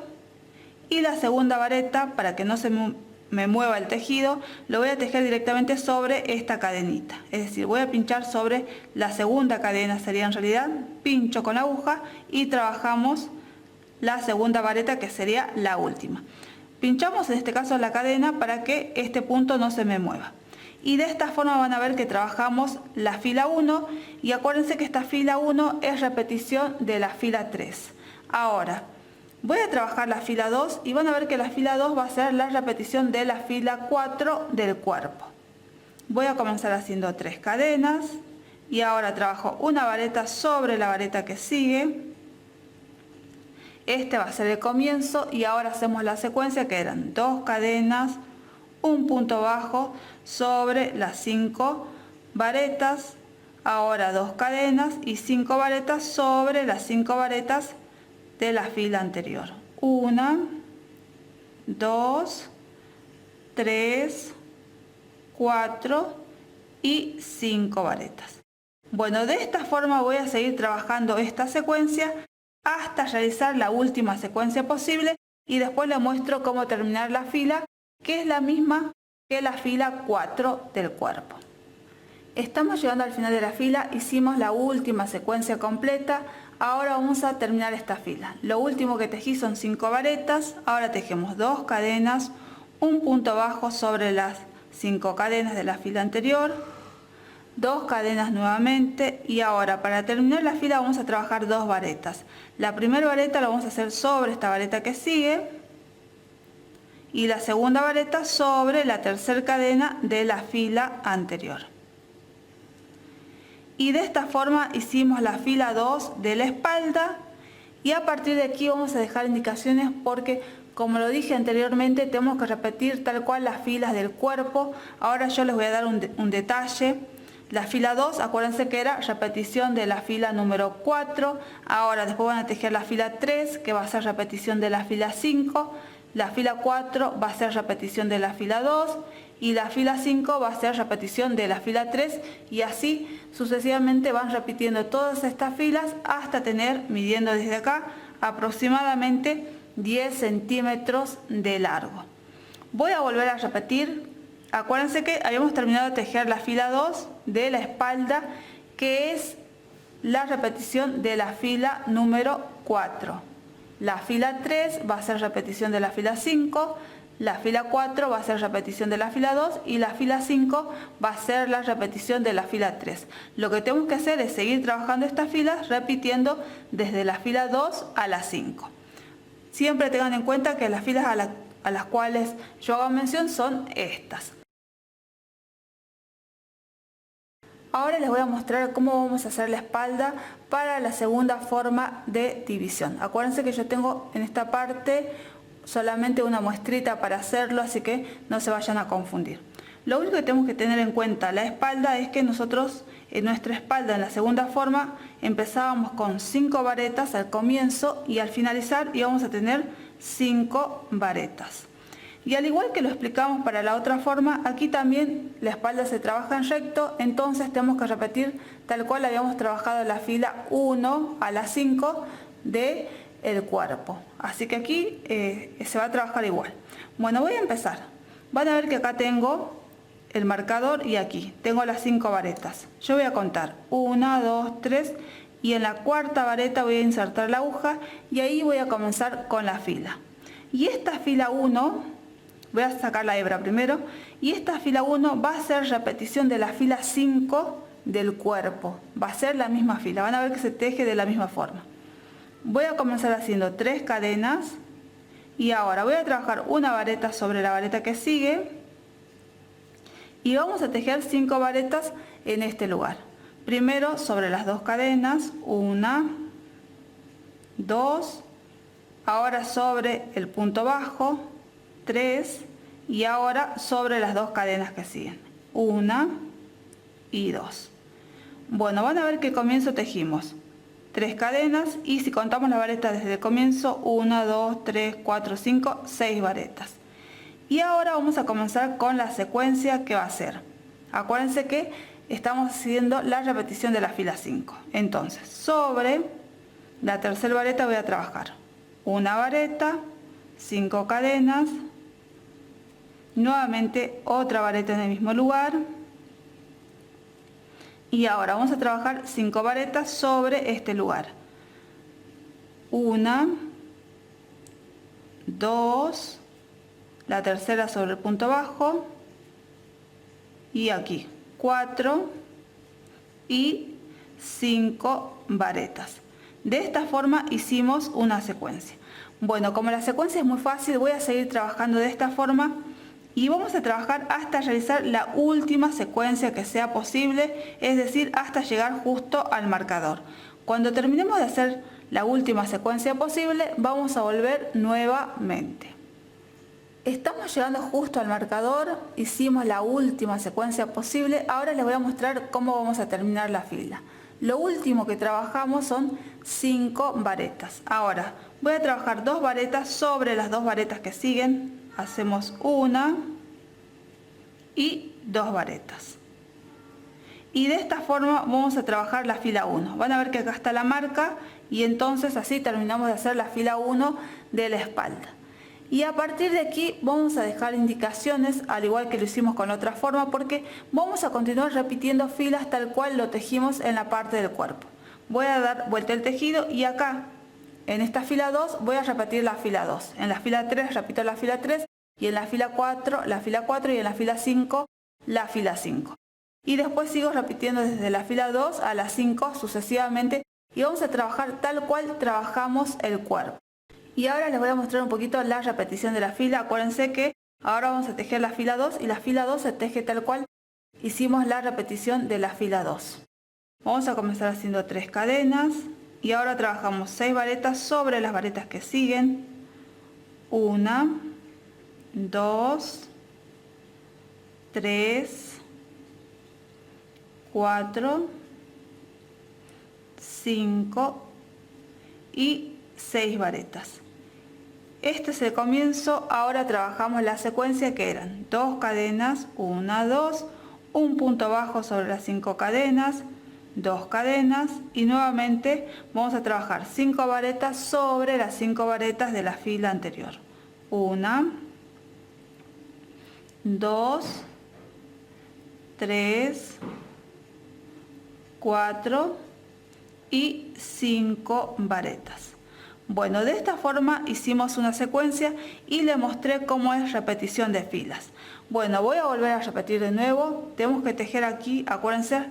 y la segunda vareta, para que no se me mueva el tejido, lo voy a tejer directamente sobre esta cadenita. Es decir, voy a pinchar sobre la segunda cadena, sería en realidad, pincho con la aguja y trabajamos la segunda vareta que sería la última. Pinchamos en este caso la cadena para que este punto no se me mueva. Y de esta forma van a ver que trabajamos la fila 1 y acuérdense que esta fila 1 es repetición de la fila 3. Ahora voy a trabajar la fila 2 y van a ver que la fila 2 va a ser la repetición de la fila 4 del cuerpo. Voy a comenzar haciendo 3 cadenas y ahora trabajo una vareta sobre la vareta que sigue. Este va a ser el comienzo y ahora hacemos la secuencia que eran 2 cadenas, un punto bajo sobre las 5 varetas, ahora 2 cadenas y 5 varetas sobre las 5 varetas de la fila anterior. 1, 2, 3, 4 y 5 varetas. Bueno, de esta forma voy a seguir trabajando esta secuencia hasta realizar la última secuencia posible y después les muestro cómo terminar la fila, que es la misma que la fila 4 del cuerpo. Estamos llegando al final de la fila, hicimos la última secuencia completa, ahora vamos a terminar esta fila. Lo último que tejí son 5 varetas, ahora tejemos 2 cadenas, un punto bajo sobre las 5 cadenas de la fila anterior, 2 cadenas nuevamente y ahora para terminar la fila vamos a trabajar 2 varetas. La primera vareta la vamos a hacer sobre esta vareta que sigue y la segunda vareta sobre la tercera cadena de la fila anterior. Y de esta forma hicimos la fila 2 de la espalda y a partir de aquí vamos a dejar indicaciones porque, como lo dije anteriormente, tenemos que repetir tal cual las filas del cuerpo. Ahora yo les voy a dar un detalle. La fila 2, acuérdense que era repetición de la fila número 4. Ahora después van a tejer la fila 3, que va a ser repetición de la fila 5. La fila 4 va a ser repetición de la fila 2. Y la fila 5 va a ser repetición de la fila 3 y así sucesivamente van repitiendo todas estas filas hasta tener, midiendo desde acá, aproximadamente 10 centímetros de largo. Voy a volver a repetir. Acuérdense que habíamos terminado de tejer la fila 2 de la espalda, que es la repetición de la fila número 4. La fila 3 va a ser repetición de la fila 5. La fila 4 va a ser repetición de la fila 2 y la fila 5 va a ser la repetición de la fila 3. Lo que tenemos que hacer es seguir trabajando estas filas repitiendo desde la fila 2 a la 5. Siempre tengan en cuenta que las filas a las cuales yo hago mención son estas. Ahora les voy a mostrar cómo vamos a hacer la espalda para la segunda forma de división. Acuérdense que yo tengo en esta parte solamente una muestrita para hacerlo, así que no se vayan a confundir. Lo único que tenemos que tener en cuenta la espalda es que nosotros en nuestra espalda en la segunda forma empezábamos con 5 varetas al comienzo y al finalizar íbamos a tener 5 varetas. Y al igual que lo explicamos para la otra forma, aquí también la espalda se trabaja en recto, entonces tenemos que repetir tal cual habíamos trabajado en la fila 1 a la 5 de el cuerpo. Así que aquí se va a trabajar igual. Bueno, voy a empezar. Van a ver que acá tengo el marcador y aquí tengo las 5 varetas. Yo voy a contar 1, 2, 3 y en la cuarta vareta voy a insertar la aguja y ahí voy a comenzar con la fila. Y esta fila 1, voy a sacar la hebra primero, y esta fila 1 va a ser repetición de la fila 5 del cuerpo. Va a ser la misma fila, van a ver que se teje de la misma forma. Voy a comenzar haciendo 3 cadenas y ahora voy a trabajar una vareta sobre la vareta que sigue y vamos a tejer 5 varetas en este lugar. Primero sobre las 2 cadenas, 1, 2, ahora sobre el punto bajo, 3 y ahora sobre las 2 cadenas que siguen, 1 y 2. Bueno, van a ver que al comienzo tejimos 3 cadenas y si contamos las varetas desde el comienzo, 1, 2, 3, 4, 5, 6 varetas. Y ahora vamos a comenzar con la secuencia que va a ser. Acuérdense que estamos haciendo la repetición de la fila 5. Entonces, sobre la tercera vareta voy a trabajar una vareta, 5 cadenas, nuevamente otra vareta en el mismo lugar. Y ahora vamos a trabajar 5 varetas sobre este lugar. 1, 2, la tercera sobre el punto bajo y aquí 4 y 5 varetas. De esta forma hicimos una secuencia. Bueno, como la secuencia es muy fácil, voy a seguir trabajando de esta forma y vamos a trabajar hasta realizar la última secuencia que sea posible, es decir, hasta llegar justo al marcador. Cuando terminemos de hacer la última secuencia posible, vamos a volver nuevamente. Estamos llegando justo al marcador, hicimos la última secuencia posible, ahora les voy a mostrar cómo vamos a terminar la fila. Lo último que trabajamos son 5 varetas. Ahora voy a trabajar 2 varetas sobre las 2 varetas que siguen. Hacemos una y 2 varetas. Y de esta forma vamos a trabajar la fila 1. Van a ver que acá está la marca y entonces así terminamos de hacer la fila 1 de la espalda. Y a partir de aquí vamos a dejar indicaciones, al igual que lo hicimos con otra forma, porque vamos a continuar repitiendo filas tal cual lo tejimos en la parte del cuerpo. Voy a dar vuelta el tejido y acá, en esta fila 2, voy a repetir la fila 2. En la fila 3 repito la fila 3 y en la fila 4 y en la fila 5 la fila 5. Y después sigo repitiendo desde la fila 2 a la 5 sucesivamente y vamos a trabajar tal cual trabajamos el cuerpo. Y ahora les voy a mostrar un poquito la repetición de la fila. Acuérdense que ahora vamos a tejer la fila 2 y la fila 2 se teje tal cual hicimos la repetición de la fila 2. Vamos a comenzar haciendo 3 cadenas y ahora trabajamos 6 varetas sobre las varetas que siguen. 1, 2, 3, 4, 5 y 6 varetas. Este es el comienzo. Ahora trabajamos la secuencia que eran 2 cadenas, 1, 2, un punto bajo sobre las 5 cadenas, 2 cadenas y nuevamente vamos a trabajar 5 varetas sobre las 5 varetas de la fila anterior. 1, 2, 3, 4 y 5 varetas. Bueno, de esta forma hicimos una secuencia y le mostré cómo es repetición de filas. Bueno, voy a volver a repetir de nuevo. Tenemos que tejer aquí, acuérdense,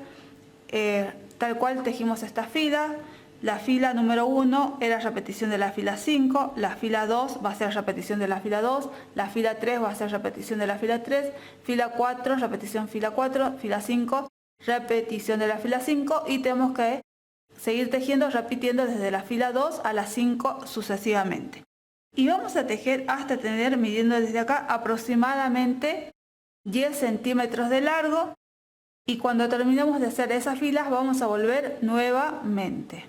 tal cual tejimos esta fila. La fila número 1 era repetición de la fila 5, la fila 2 va a ser repetición de la fila 2, la fila 3 va a ser repetición de la fila 3, fila 4, repetición fila 4, fila 5, repetición de la fila 5 y tenemos que seguir tejiendo, repitiendo desde la fila 2 a la 5 sucesivamente. Y vamos a tejer hasta tener, midiendo desde acá, aproximadamente 10 centímetros de largo. Y cuando terminemos de hacer esas filas, vamos a volver nuevamente.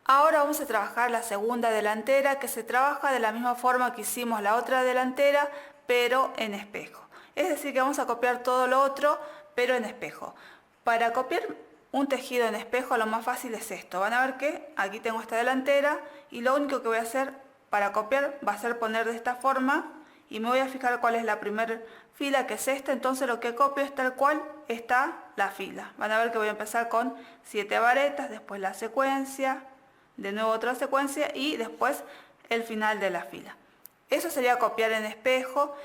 Ahora vamos a trabajar la segunda delantera, que se trabaja de la misma forma que hicimos la otra delantera, pero en espejo. Es decir, que vamos a copiar todo lo otro, pero en espejo. Para copiar un tejido en espejo lo más fácil es esto. Van a ver que aquí tengo esta delantera y lo único que voy a hacer para copiar va a ser poner de esta forma y me voy a fijar cuál es la primera fila, que es esta. Entonces lo que copio es tal cual está la fila. Van a ver que voy a empezar con 7 varetas, después la secuencia, de nuevo otra secuencia y después el final de la fila. Eso sería copiar en espejo.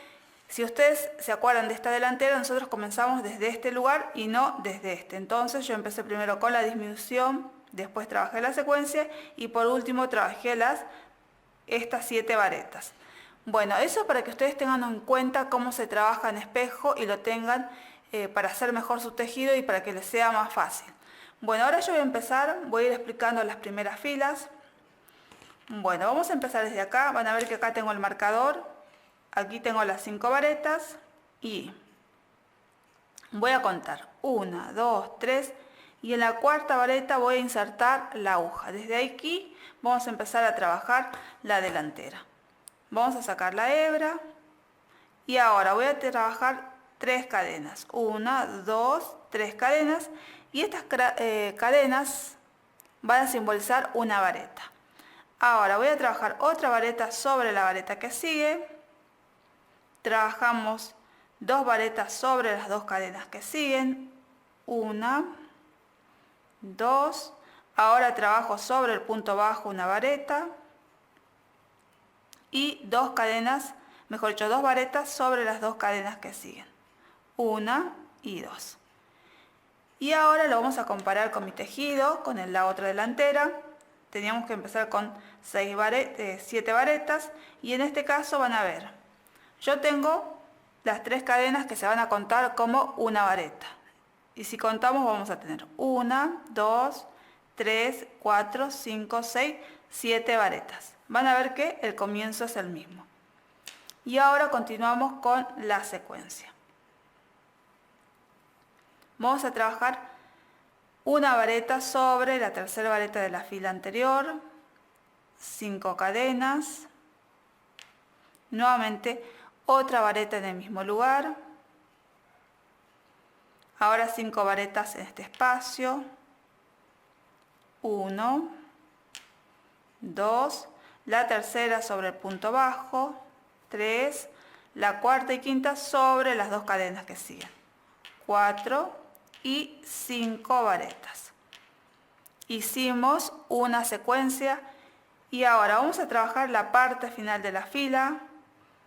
Si ustedes se acuerdan de esta delantera, nosotros comenzamos desde este lugar y no desde este. Entonces yo empecé primero con la disminución, después trabajé la secuencia y por último trabajé estas 7 varetas. Bueno, eso para que ustedes tengan en cuenta cómo se trabaja en espejo y lo tengan para hacer mejor su tejido y para que les sea más fácil. Bueno, ahora yo voy a empezar, voy a ir explicando las primeras filas. Bueno, vamos a empezar desde acá. Van a ver que acá tengo el marcador. Aquí tengo las 5 varetas y voy a contar 1, 2, 3 y en la cuarta vareta voy a insertar la aguja. Desde aquí vamos a empezar a trabajar la delantera. Vamos a sacar la hebra y ahora voy a trabajar 3 cadenas. 1, 2, 3 cadenas y estas cadenas van a simbolizar una vareta. Ahora voy a trabajar otra vareta sobre la vareta que sigue. Trabajamos 2 varetas sobre las 2 cadenas que siguen, 1, 2, ahora trabajo sobre el punto bajo una vareta y 2 cadenas, mejor dicho, 2 varetas sobre las 2 cadenas que siguen, 1 y 2. Y ahora lo vamos a comparar con mi tejido, con la otra delantera. Teníamos que empezar con 7 varetas y en este caso van a ver. Yo tengo las 3 cadenas que se van a contar como una vareta. Y si contamos vamos a tener 1, 2, 3, 4, 5, 6, 7 varetas. Van a ver que el comienzo es el mismo. Y ahora continuamos con la secuencia. Vamos a trabajar una vareta sobre la tercera vareta de la fila anterior. 5 cadenas. Nuevamente otra vareta en el mismo lugar. Ahora 5 varetas en este espacio. 1, 2, la tercera sobre el punto bajo, 3, la cuarta y quinta sobre las 2 cadenas que siguen, 4 y 5 varetas. Hicimos una secuencia y ahora vamos a trabajar la parte final de la fila.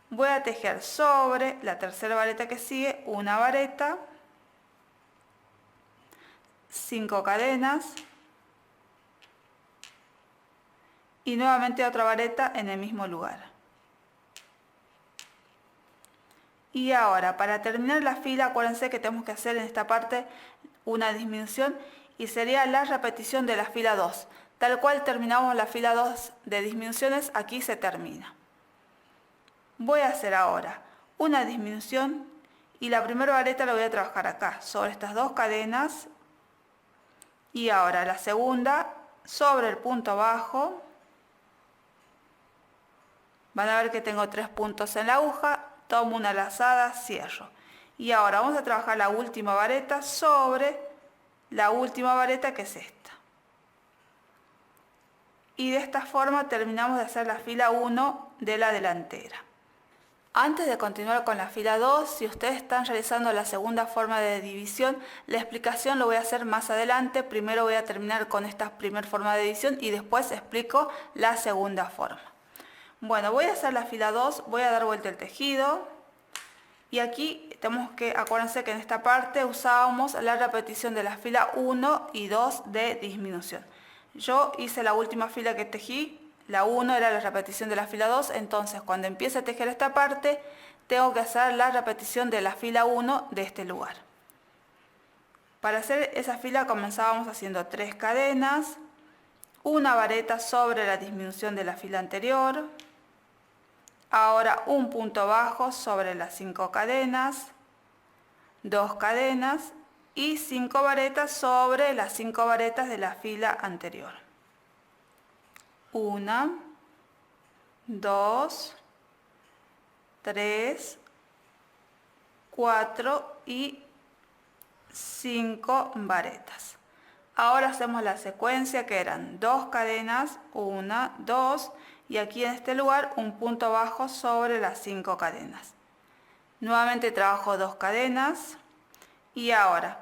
Voy a tejer sobre la tercera vareta que sigue una vareta, 5 cadenas y nuevamente otra vareta en el mismo lugar. Y ahora, para terminar la fila, acuérdense que tenemos que hacer en esta parte una disminución y sería la repetición de la fila 2. Tal cual terminamos la fila 2 de disminuciones, aquí se termina. Voy a hacer ahora una disminución y la primera vareta la voy a trabajar acá, sobre estas 2 cadenas. Y ahora la segunda sobre el punto bajo. Van a ver que tengo 3 puntos en la aguja, tomo una lazada, cierro. Y ahora vamos a trabajar la última vareta sobre la última vareta, que es esta. Y de esta forma terminamos de hacer la fila 1 de la delantera. Antes de continuar con la fila 2, si ustedes están realizando la segunda forma de división, la explicación lo voy a hacer más adelante. Primero voy a terminar con esta primera forma de división y después explico la segunda forma. Bueno, voy a hacer la fila 2, voy a dar vuelta el tejido. Y aquí tenemos que, acuérdense que en esta parte usábamos la repetición de la fila 1 y 2 de disminución. Yo hice la última fila que tejí. La 1 era la repetición de la fila 2, entonces cuando empiece a tejer esta parte, tengo que hacer la repetición de la fila 1 de este lugar. Para hacer esa fila comenzábamos haciendo 3 cadenas, una vareta sobre la disminución de la fila anterior, ahora un punto bajo sobre las 5 cadenas, 2 cadenas y 5 varetas sobre las 5 varetas de la fila anterior. 1, 2, 3, 4 y 5 varetas. Ahora hacemos la secuencia que eran 2 cadenas, 1, 2 y aquí en este lugar un punto bajo sobre las 5 cadenas. Nuevamente trabajo 2 cadenas y ahora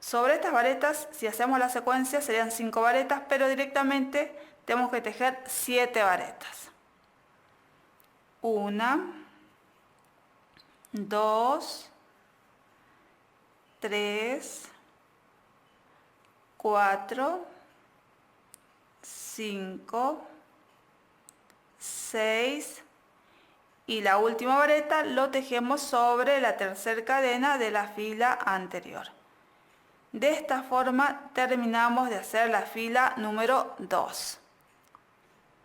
sobre estas varetas, si hacemos la secuencia serían 5 varetas, pero directamente tenemos que tejer 7 varetas. 1, 2, 3, 4, 5, 6 y la última vareta lo tejemos sobre la tercera cadena de la fila anterior. De esta forma terminamos de hacer la fila número 2.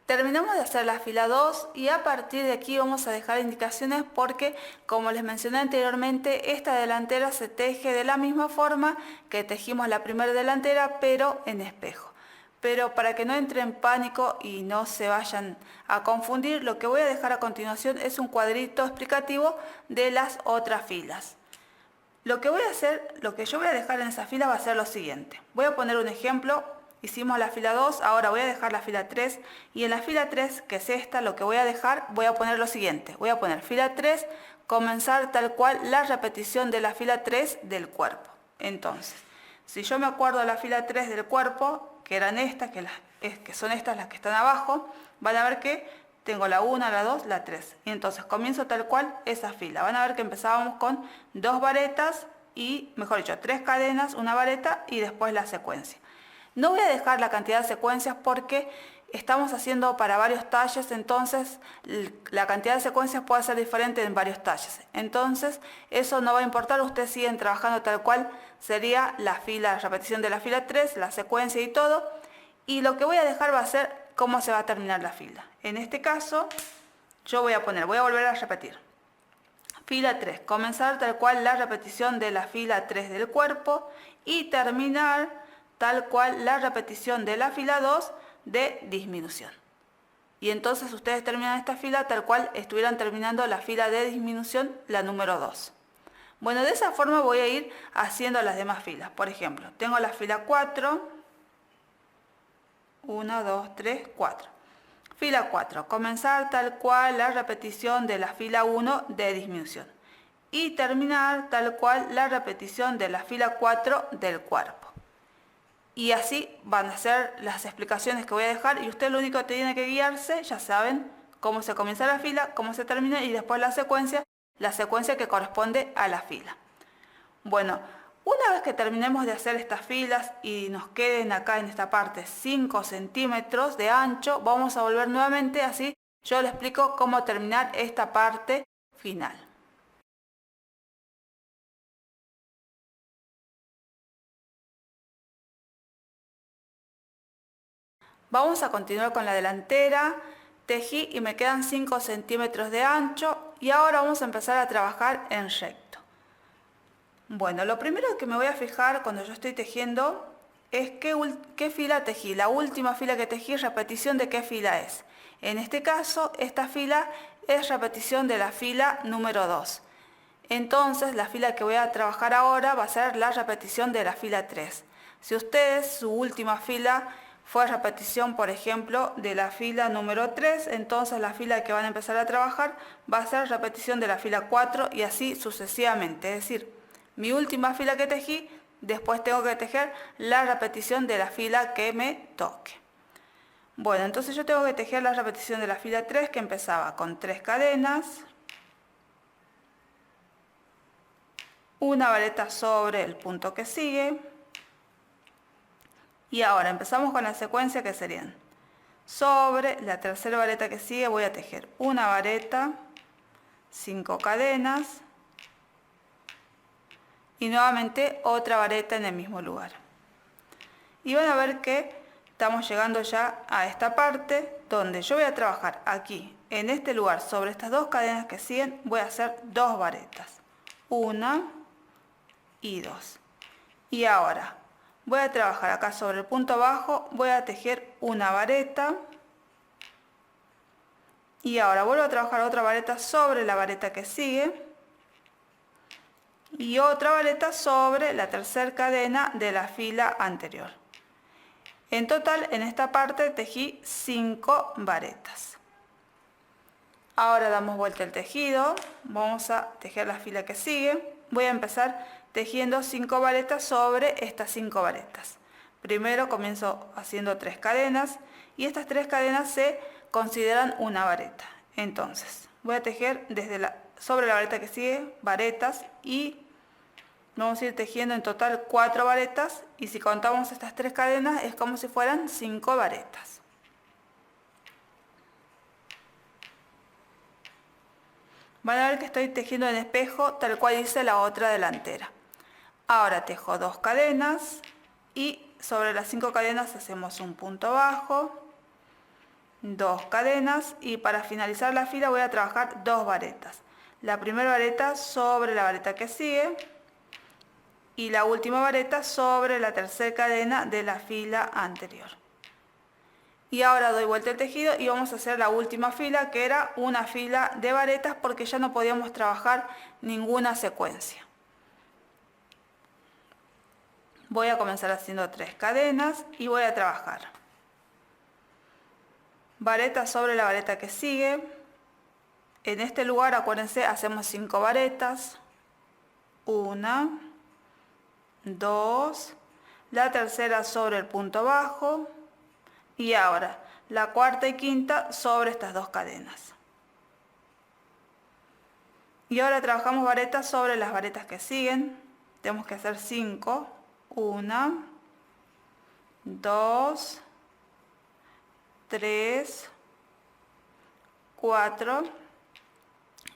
Terminamos de hacer la fila 2 y a partir de aquí vamos a dejar indicaciones porque, como les mencioné anteriormente, esta delantera se teje de la misma forma que tejimos la primera delantera, pero en espejo. Pero para que no entre en pánico y no se vayan a confundir, lo que voy a dejar a continuación es un cuadrito explicativo de las otras filas. Lo que yo voy a dejar en esa fila va a ser lo siguiente. Voy a poner un ejemplo. Hicimos la fila 2, ahora voy a dejar la fila 3 y en la fila 3, que es esta, lo que voy a dejar, voy a poner lo siguiente. Voy a poner fila 3, comenzar tal cual la repetición de la fila 3 del cuerpo. Entonces, si yo me acuerdo de la fila 3 del cuerpo, que eran estas, que son estas las que están abajo, van a ver que tengo la 1, la 2, la 3. Y entonces comienzo tal cual esa fila. Van a ver que empezábamos con 2 varetas y, mejor dicho, 3 cadenas, una vareta y después la secuencia. No voy a dejar la cantidad de secuencias porque estamos haciendo para varios talles, entonces la cantidad de secuencias puede ser diferente en varios talles. Entonces eso no va a importar, ustedes siguen trabajando tal cual sería la repetición de la fila 3, la secuencia y todo. Y lo que voy a dejar va a ser cómo se va a terminar la fila. En este caso yo voy a volver a repetir. Fila 3, comenzar tal cual la repetición de la fila 3 del cuerpo y terminar tal cual la repetición de la fila 2 de disminución. Y entonces ustedes terminan esta fila tal cual estuvieran terminando la fila de disminución, la número 2. Bueno, de esa forma voy a ir haciendo las demás filas. Por ejemplo, tengo la fila 4, 1, 2, 3, 4. Fila 4. Comenzar tal cual la repetición de la fila 1 de disminución. Y terminar tal cual la repetición de la fila 4 del cuerpo. Y así van a ser las explicaciones que voy a dejar y usted lo único que tiene que guiarse, ya saben, cómo se comienza la fila, cómo se termina y después la secuencia que corresponde a la fila. Bueno, una vez que terminemos de hacer estas filas y nos queden acá en esta parte 5 centímetros de ancho, vamos a volver nuevamente, así yo le explico cómo terminar esta parte final. Vamos a continuar con la delantera. Tejí y me quedan 5 centímetros de ancho y ahora vamos a empezar a trabajar en recto. Bueno, lo primero que me voy a fijar cuando yo estoy tejiendo es qué fila tejí. La última fila que tejí, repetición de qué fila es. En este caso, esta fila es repetición de la fila número 2. Entonces, la fila que voy a trabajar ahora va a ser la repetición de la fila 3. Si ustedes, su última fila fue repetición, por ejemplo, de la fila número 3, entonces la fila que van a empezar a trabajar va a ser repetición de la fila 4 y así sucesivamente. Es decir, mi última fila que tejí, después tengo que tejer la repetición de la fila que me toque. Bueno, entonces yo tengo que tejer la repetición de la fila 3 que empezaba con 3 cadenas, una vareta sobre el punto que sigue. Y ahora empezamos con la secuencia que serían: sobre la tercera vareta que sigue voy a tejer una vareta, 5 cadenas y nuevamente otra vareta en el mismo lugar. Y van a ver que estamos llegando ya a esta parte donde yo voy a trabajar aquí, en este lugar, sobre estas 2 cadenas que siguen, voy a hacer 2 varetas, 1 y 2. Y ahora voy a trabajar acá sobre el punto bajo, voy a tejer una vareta y ahora vuelvo a trabajar otra vareta sobre la vareta que sigue y otra vareta sobre la tercera cadena de la fila anterior. En total, en esta parte tejí 5 varetas. Ahora damos vuelta el tejido, vamos a tejer la fila que sigue. Voy a empezar tejiendo 5 varetas sobre estas 5 varetas. Primero comienzo haciendo 3 cadenas y estas 3 cadenas se consideran una vareta. Entonces voy a tejer sobre la vareta que sigue varetas y vamos a ir tejiendo en total 4 varetas y si contamos estas 3 cadenas es como si fueran 5 varetas. Van a ver que estoy tejiendo en espejo tal cual hice la otra delantera. Ahora tejo 2 cadenas y sobre las 5 cadenas hacemos un punto bajo, 2 cadenas y para finalizar la fila voy a trabajar 2 varetas. La primera vareta sobre la vareta que sigue y la última vareta sobre la tercera cadena de la fila anterior. Y ahora doy vuelta el tejido y vamos a hacer la última fila, que era una fila de varetas porque ya no podíamos trabajar ninguna secuencia. Voy a comenzar haciendo 3 cadenas y voy a trabajar vareta sobre la vareta que sigue. En este lugar, acuérdense, hacemos 5 varetas, 1, 2, la tercera sobre el punto bajo y ahora la cuarta y quinta sobre estas 2 cadenas. Y ahora trabajamos varetas sobre las varetas que siguen. Tenemos que hacer 5, 1, 2, 3, 4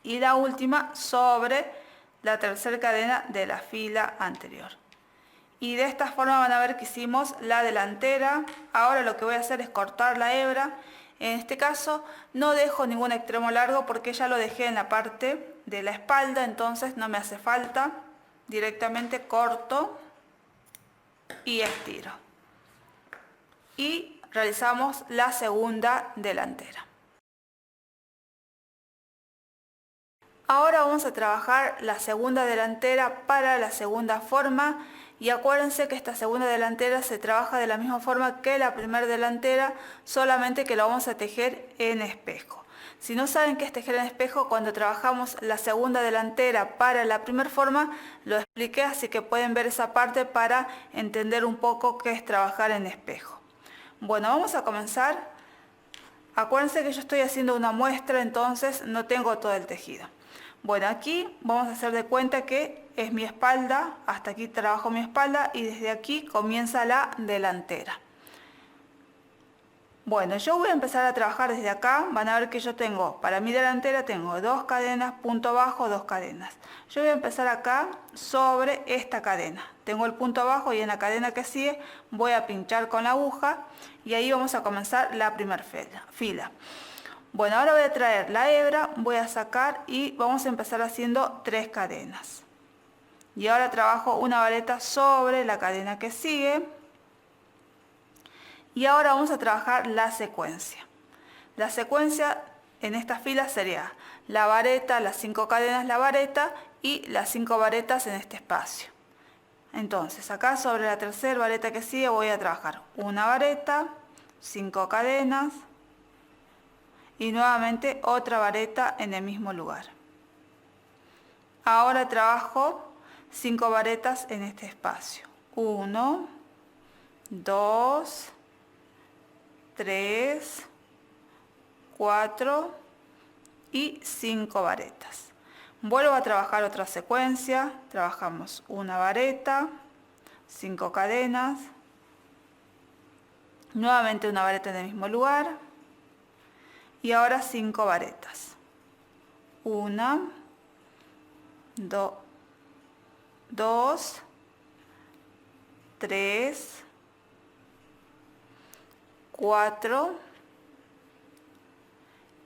y la última sobre la tercera cadena de la fila anterior. Y de esta forma van a ver que hicimos la delantera. Ahora lo que voy a hacer es cortar la hebra. En este caso no dejo ningún extremo largo porque ya lo dejé en la parte de la espalda, entonces no me hace falta. Directamente corto y estiro. Y realizamos la segunda delantera. Ahora vamos a trabajar la segunda delantera para la segunda forma Y acuérdense que esta segunda delantera se trabaja de la misma forma que la primera delantera, solamente que lo vamos a tejer en espejo. Si no saben qué es tejer en espejo, cuando trabajamos la segunda delantera para la primera forma, lo expliqué, así que pueden ver esa parte para entender un poco qué es trabajar en espejo. Bueno, vamos a comenzar. Acuérdense que yo estoy haciendo una muestra, entonces no tengo todo el tejido. Bueno, aquí vamos a hacer de cuenta que es mi espalda, hasta aquí trabajo mi espalda y desde aquí comienza la delantera. Bueno, yo voy a empezar a trabajar desde acá. Van a ver que yo tengo, para mi delantera tengo 2 cadenas, punto bajo, 2 cadenas. Yo voy a empezar acá sobre esta cadena. Tengo el punto bajo y en la cadena que sigue voy a pinchar con la aguja y ahí vamos a comenzar la primera fila. Bueno, ahora voy a traer la hebra, voy a sacar y vamos a empezar haciendo 3 cadenas. Y ahora trabajo una vareta sobre la cadena que sigue. Y ahora vamos a trabajar la secuencia. La secuencia en esta fila sería la vareta, las 5 cadenas, la vareta y las 5 varetas en este espacio. Entonces acá sobre la tercera vareta que sigue voy a trabajar una vareta, 5 cadenas y nuevamente otra vareta en el mismo lugar. Ahora trabajo 5 varetas en este espacio. 1, 2, 3, 4 y 5 varetas. Vuelvo a trabajar otra secuencia. Trabajamos una vareta, 5 cadenas, nuevamente una vareta en el mismo lugar y ahora 5 varetas. 1, 2, 3, 4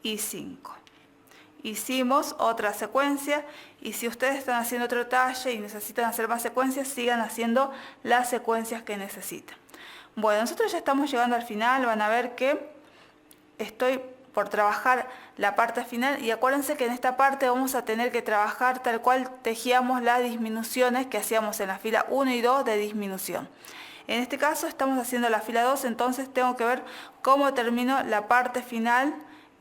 y 5. Hicimos otra secuencia y si ustedes están haciendo otro talle y necesitan hacer más secuencias, sigan haciendo las secuencias que necesitan. Bueno, nosotros ya estamos llegando al final. Van a ver que estoy por trabajar la parte final y acuérdense que en esta parte vamos a tener que trabajar tal cual tejíamos las disminuciones que hacíamos en la fila 1 y 2 de disminución. En este caso estamos haciendo la fila 2, entonces tengo que ver cómo termino la parte final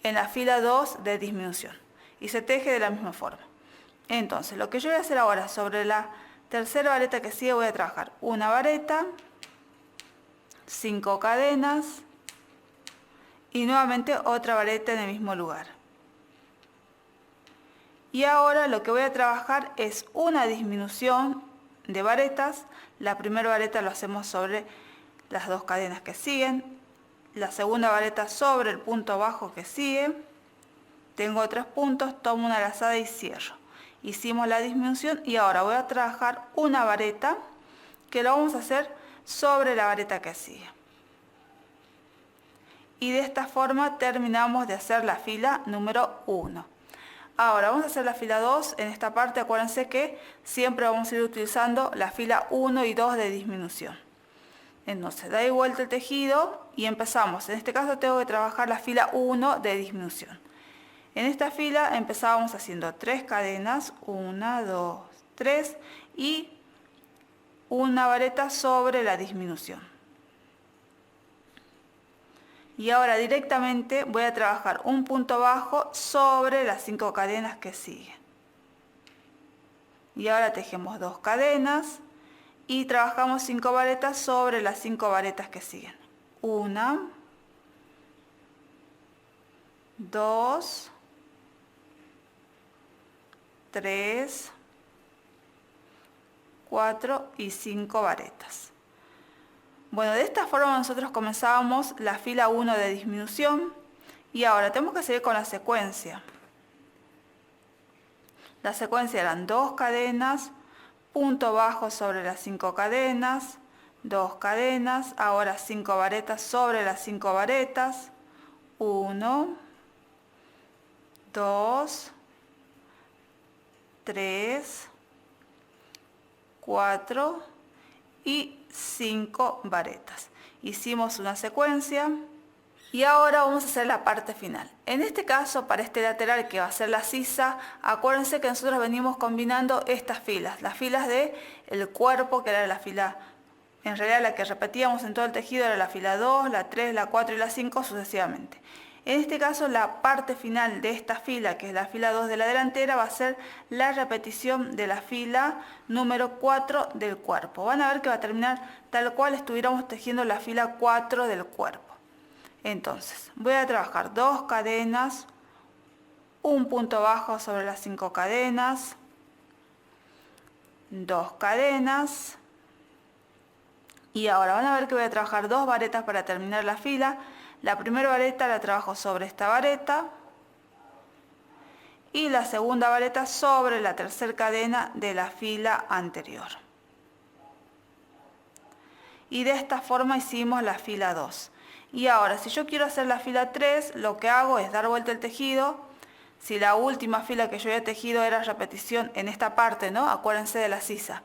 en la fila 2 de disminución. Y se teje de la misma forma. Entonces, lo que yo voy a hacer ahora, sobre la tercera vareta que sigue, voy a trabajar una vareta, 5 cadenas y nuevamente otra vareta en el mismo lugar. Y ahora lo que voy a trabajar es una disminución de varetas. La primera vareta lo hacemos sobre las 2 cadenas que siguen, la segunda vareta sobre el punto bajo que sigue, tengo 3 puntos, tomo una lazada y cierro. Hicimos la disminución y ahora voy a trabajar una vareta que lo vamos a hacer sobre la vareta que sigue. Y de esta forma terminamos de hacer la fila número 1. Ahora vamos a hacer la fila 2. En esta parte acuérdense que siempre vamos a ir utilizando la fila 1 y 2 de disminución. Entonces da vuelta el tejido y empezamos. En este caso tengo que trabajar la fila 1 de disminución. En esta fila empezábamos haciendo 3 cadenas, 1, 2, 3 y una vareta sobre la disminución. Y ahora directamente voy a trabajar un punto bajo sobre las 5 cadenas que siguen. Y ahora tejemos 2 cadenas y trabajamos 5 varetas sobre las 5 varetas que siguen. 1, 2, 3, 4 y 5 varetas. Bueno, de esta forma nosotros comenzábamos la fila 1 de disminución y ahora tenemos que seguir con la secuencia. La secuencia eran 2 cadenas, punto bajo sobre las 5 cadenas, 2 cadenas, ahora 5 varetas sobre las 5 varetas, 1, 2, 3, 4 y 5 varetas. Hicimos una secuencia Y ahora vamos a hacer la parte final. En este caso, para este lateral que va a ser la sisa, acuérdense que nosotros venimos combinando estas filas. Las filas del cuerpo, que era la fila, en realidad la que repetíamos en todo el tejido era la fila 2, la 3, la 4 y la 5 sucesivamente. En este caso, la parte final de esta fila, que es la fila 2 de la delantera, va a ser la repetición de la fila número 4 del cuerpo. Van a ver que va a terminar tal cual estuviéramos tejiendo la fila 4 del cuerpo. Entonces, voy a trabajar 2 cadenas, un punto bajo sobre las 5 cadenas, 2 cadenas, y ahora van a ver que voy a trabajar 2 varetas para terminar la fila. La primera vareta la trabajo sobre esta vareta y la segunda vareta sobre la tercera cadena de la fila anterior. Y de esta forma hicimos la fila 2. Y ahora, si yo quiero hacer la fila 3, lo que hago es dar vuelta el tejido. Si la última fila que yo había tejido era repetición en esta parte, ¿no? Acuérdense de la sisa.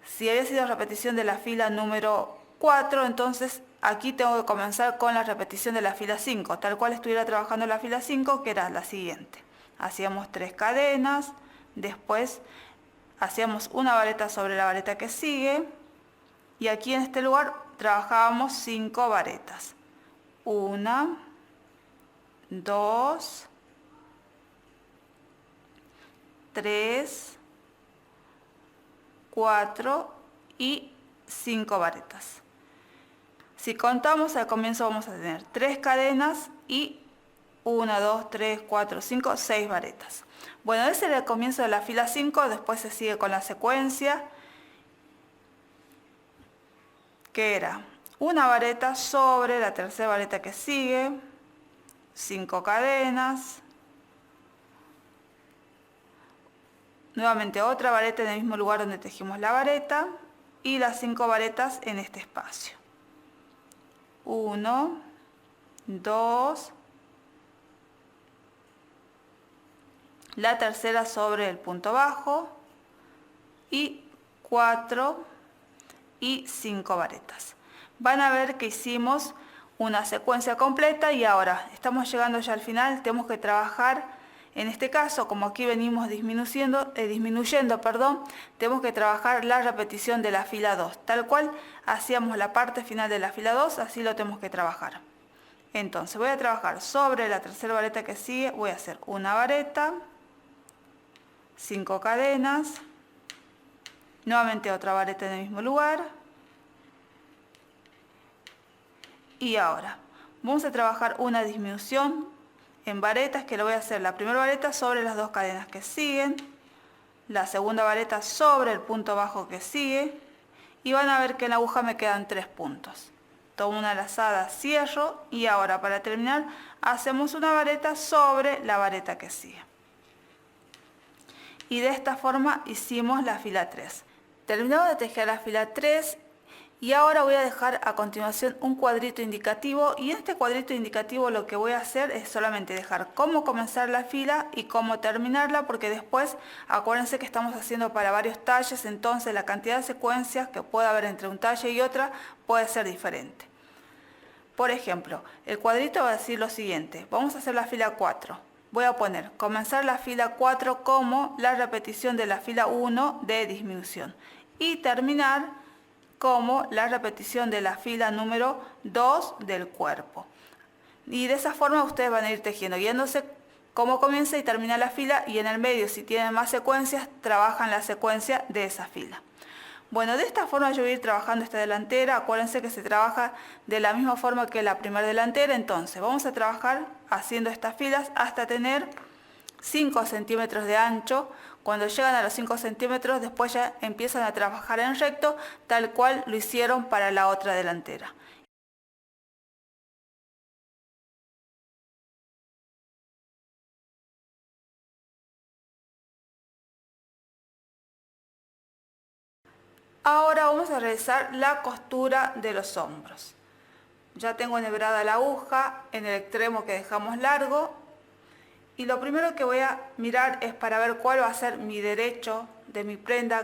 Si había sido repetición de la fila número 4, entonces aquí tengo que comenzar con la repetición de la fila 5, tal cual estuviera trabajando la fila 5, que era la siguiente. Hacíamos 3 cadenas, después hacíamos una vareta sobre la vareta que sigue, y aquí en este lugar trabajábamos 5 varetas. 1, 2, 3, 4 y 5 varetas. Si contamos, al comienzo vamos a tener 3 cadenas y 1, 2, 3, 4, 5, 6 varetas. Bueno, ese era el comienzo de la fila 5, después se sigue con la secuencia, que era una vareta sobre la tercera vareta que sigue, 5 cadenas, nuevamente otra vareta en el mismo lugar donde tejimos la vareta y las 5 varetas en este espacio. 1, 2, la tercera sobre el punto bajo y 4 y 5 varetas. Van a ver que hicimos una secuencia completa y ahora estamos llegando ya al final. Tenemos que trabajar, en este caso, como aquí venimos disminuyendo, tenemos que trabajar la repetición de la fila 2. Tal cual hacíamos la parte final de la fila 2, así lo tenemos que trabajar. Entonces voy a trabajar sobre la tercera vareta que sigue, voy a hacer una vareta, 5 cadenas, nuevamente otra vareta en el mismo lugar, y ahora vamos a trabajar una disminución en varetas, que lo voy a hacer la primera vareta sobre las 2 cadenas que siguen, la segunda vareta sobre el punto bajo que sigue, y van a ver que en la aguja me quedan 3 puntos. Tomo una lazada, cierro, y ahora para terminar hacemos una vareta sobre la vareta que sigue. Y de esta forma hicimos la fila 3. Terminamos de tejer la fila 3 y ahora voy a dejar a continuación un cuadrito indicativo, y en este cuadrito indicativo lo que voy a hacer es solamente dejar cómo comenzar la fila y cómo terminarla, porque después acuérdense que estamos haciendo para varios talles, entonces la cantidad de secuencias que puede haber entre un talle y otra puede ser diferente. Por ejemplo, el cuadrito va a decir lo siguiente: vamos a hacer la fila 4. Voy a poner comenzar la fila 4 como la repetición de la fila 1 de disminución y terminar como la repetición de la fila número 2 del cuerpo. Y de esa forma ustedes van a ir tejiendo, guiándose cómo comienza y termina la fila, y en el medio, si tienen más secuencias, trabajan la secuencia de esa fila. Bueno, de esta forma yo voy a ir trabajando esta delantera. Acuérdense que se trabaja de la misma forma que la primera delantera. Entonces vamos a trabajar haciendo estas filas hasta tener 5 centímetros de ancho. Cuando llegan a los 5 centímetros, después ya empiezan a trabajar en recto, tal cual lo hicieron para la otra delantera. Ahora vamos a realizar la costura de los hombros. Ya tengo enhebrada la aguja en el extremo que dejamos largo. Y lo primero que voy a mirar es para ver cuál va a ser mi derecho de mi prenda,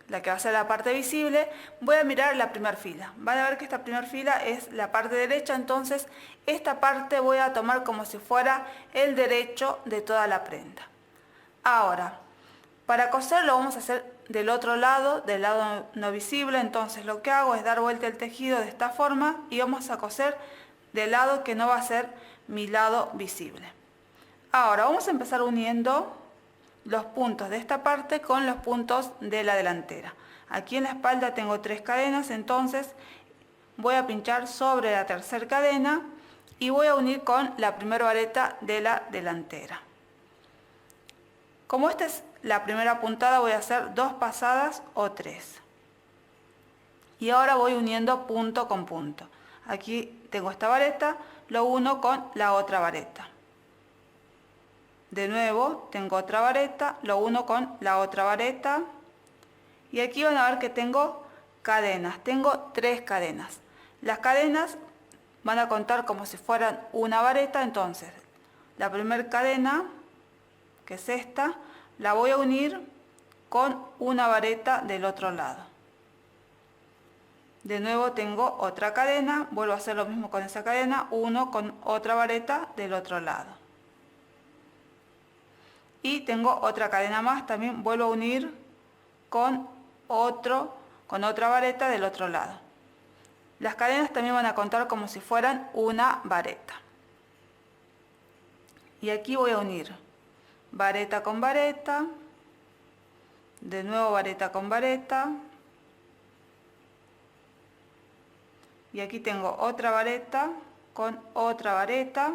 la que va a ser la parte visible, voy a mirar la primera fila. Van a ver que esta primera fila es la parte derecha, entonces esta parte voy a tomar como si fuera el derecho de toda la prenda. Ahora, para coser lo vamos a hacer del otro lado, del lado no visible, entonces lo que hago es dar vuelta el tejido de esta forma y vamos a coser del lado que no va a ser mi lado visible. Ahora vamos a empezar uniendo los puntos de esta parte con los puntos de la delantera. Aquí en la espalda tengo 3 cadenas, entonces voy a pinchar sobre la tercera cadena y voy a unir con la primera vareta de la delantera. Como esta es la primera puntada, voy a hacer 2 pasadas o 3. Y ahora voy uniendo punto con punto. Aquí tengo esta vareta, lo uno con la otra vareta. De nuevo tengo otra vareta, lo uno con la otra vareta. Y aquí van a ver que tengo cadenas, tengo 3 cadenas. Las cadenas van a contar como si fueran una vareta, entonces la primera cadena, que es esta, la voy a unir con una vareta del otro lado. De nuevo tengo otra cadena, vuelvo a hacer lo mismo con esa cadena, uno con otra vareta del otro lado. Y tengo otra cadena más, también vuelvo a unir con otra vareta del otro lado. Las cadenas también van a contar como si fueran una vareta. Y aquí voy a unir vareta con vareta, de nuevo vareta con vareta, y aquí tengo otra vareta con otra vareta,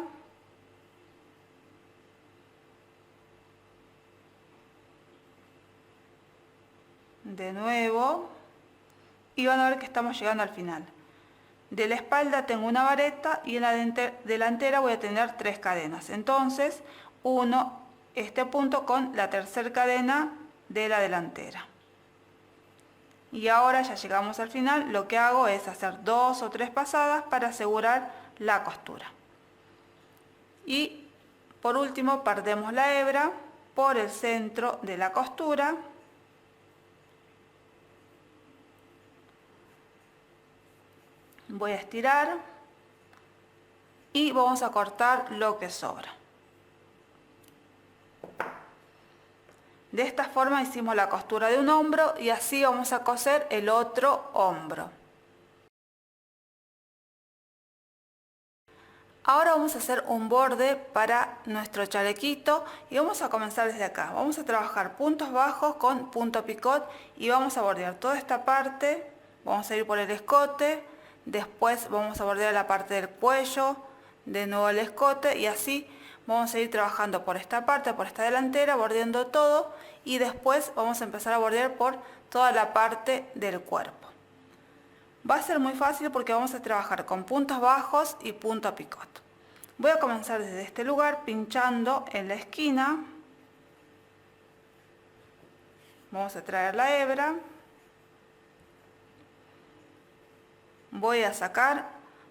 de nuevo, y van a ver que estamos llegando al final. De la espalda tengo una vareta y en la delantera voy a tener 3 cadenas, entonces uno este punto con la tercera cadena de la delantera. Y ahora ya llegamos al final, lo que hago es hacer 2 o 3 pasadas para asegurar la costura. Y por último perdemos la hebra por el centro de la costura. Voy a estirar y vamos a cortar lo que sobra. De esta forma hicimos la costura de un hombro y así vamos a coser el otro hombro. Ahora vamos a hacer un borde para nuestro chalequito y vamos a comenzar desde acá. Vamos a trabajar puntos bajos con punto picot y vamos a bordear toda esta parte. Vamos a ir por el escote, después vamos a bordear la parte del cuello, de nuevo el escote y así vamos a ir trabajando por esta parte, por esta delantera, bordeando todo y después vamos a empezar a bordear por toda la parte del cuerpo. Va a ser muy fácil porque vamos a trabajar con puntos bajos y punto picot. Voy a comenzar desde este lugar pinchando en la esquina. Vamos a traer la hebra. Voy a sacar,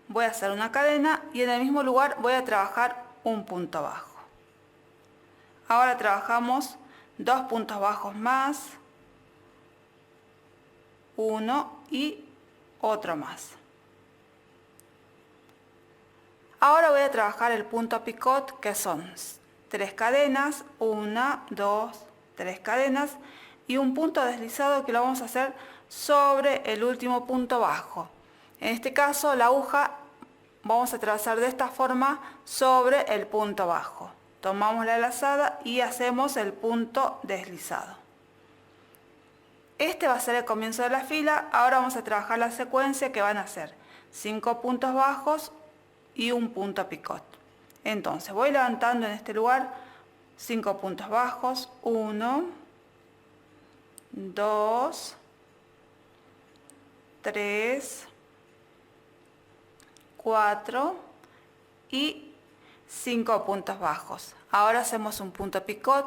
voy a hacer una cadena y en el mismo lugar voy a trabajar un punto bajo. Ahora trabajamos 2 puntos bajos más, uno y otro más. Ahora voy a trabajar el punto picot, que son 3 cadenas, 1, 2, 3 cadenas y un punto deslizado que lo vamos a hacer sobre el último punto bajo. En este caso la aguja vamos a atravesar de esta forma sobre el punto bajo. Tomamos la lazada y hacemos el punto deslizado. Este va a ser el comienzo de la fila. Ahora vamos a trabajar la secuencia que van a ser 5 puntos bajos y un punto picot. Entonces voy levantando en este lugar 5 puntos bajos, 1, 2, 3, 4 y 5 puntos bajos. Ahora hacemos un punto picot,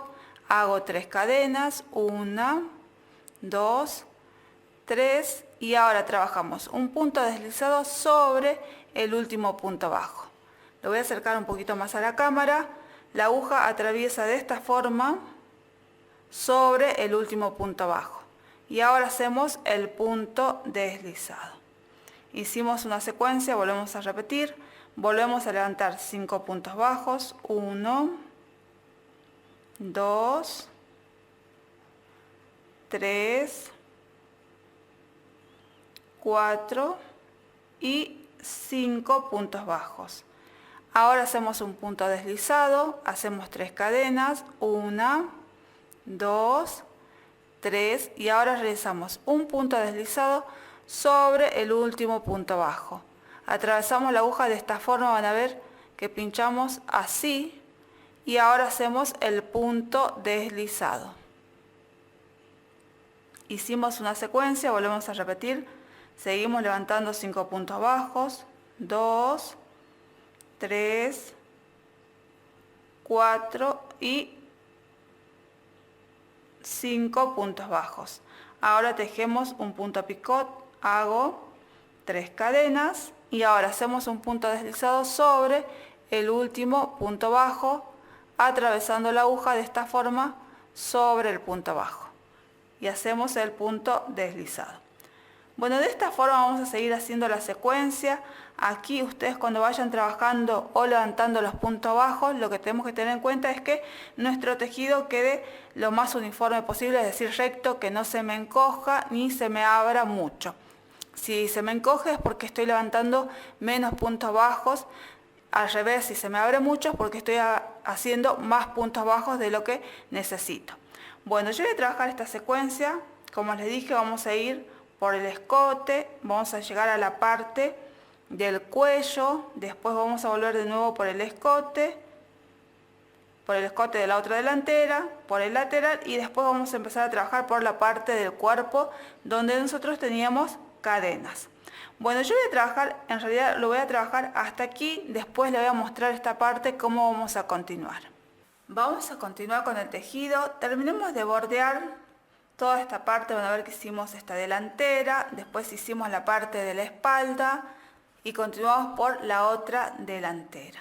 hago 3 cadenas, 1, 2, 3 y ahora trabajamos un punto deslizado sobre el último punto bajo. Lo voy a acercar un poquito más a la cámara. La aguja atraviesa de esta forma sobre el último punto bajo y ahora hacemos el punto deslizado. Hicimos una secuencia, volvemos a repetir, volvemos a levantar 5 puntos bajos, 1, 2, 3, 4 y 5 puntos bajos. Ahora hacemos un punto deslizado, hacemos 3 cadenas, 1, 2, 3 y ahora realizamos un punto deslizado sobre el último punto bajo. Atravesamos la aguja de esta forma, van a ver que pinchamos así y ahora hacemos el punto deslizado. Hicimos una secuencia, volvemos a repetir, seguimos levantando 5 puntos bajos, 2, 3, 4 y 5 puntos bajos. Ahora tejemos un punto picot, hago 3 cadenas y ahora hacemos un punto deslizado sobre el último punto bajo, atravesando la aguja de esta forma sobre el punto bajo y hacemos el punto deslizado. Bueno, de esta forma vamos a seguir haciendo la secuencia. Aquí ustedes cuando vayan trabajando o levantando los puntos bajos, lo que tenemos que tener en cuenta es que nuestro tejido quede lo más uniforme posible, es decir, recto, que no se me encoja ni se me abra mucho. Si se me encoge es porque estoy levantando menos puntos bajos. Al revés, si se me abre mucho es porque estoy haciendo más puntos bajos de lo que necesito. Bueno, yo voy a trabajar esta secuencia. Como les dije, vamos a ir por el escote, vamos a llegar a la parte del cuello, después vamos a volver de nuevo por el escote de la otra delantera, por el lateral y después vamos a empezar a trabajar por la parte del cuerpo donde nosotros teníamos cadenas. Bueno, yo voy a trabajar, en realidad lo voy a trabajar hasta aquí, después le voy a mostrar esta parte cómo vamos a continuar. Vamos a continuar con el tejido, terminemos de bordear toda esta parte, van a ver que hicimos esta delantera, después hicimos la parte de la espalda y continuamos por la otra delantera.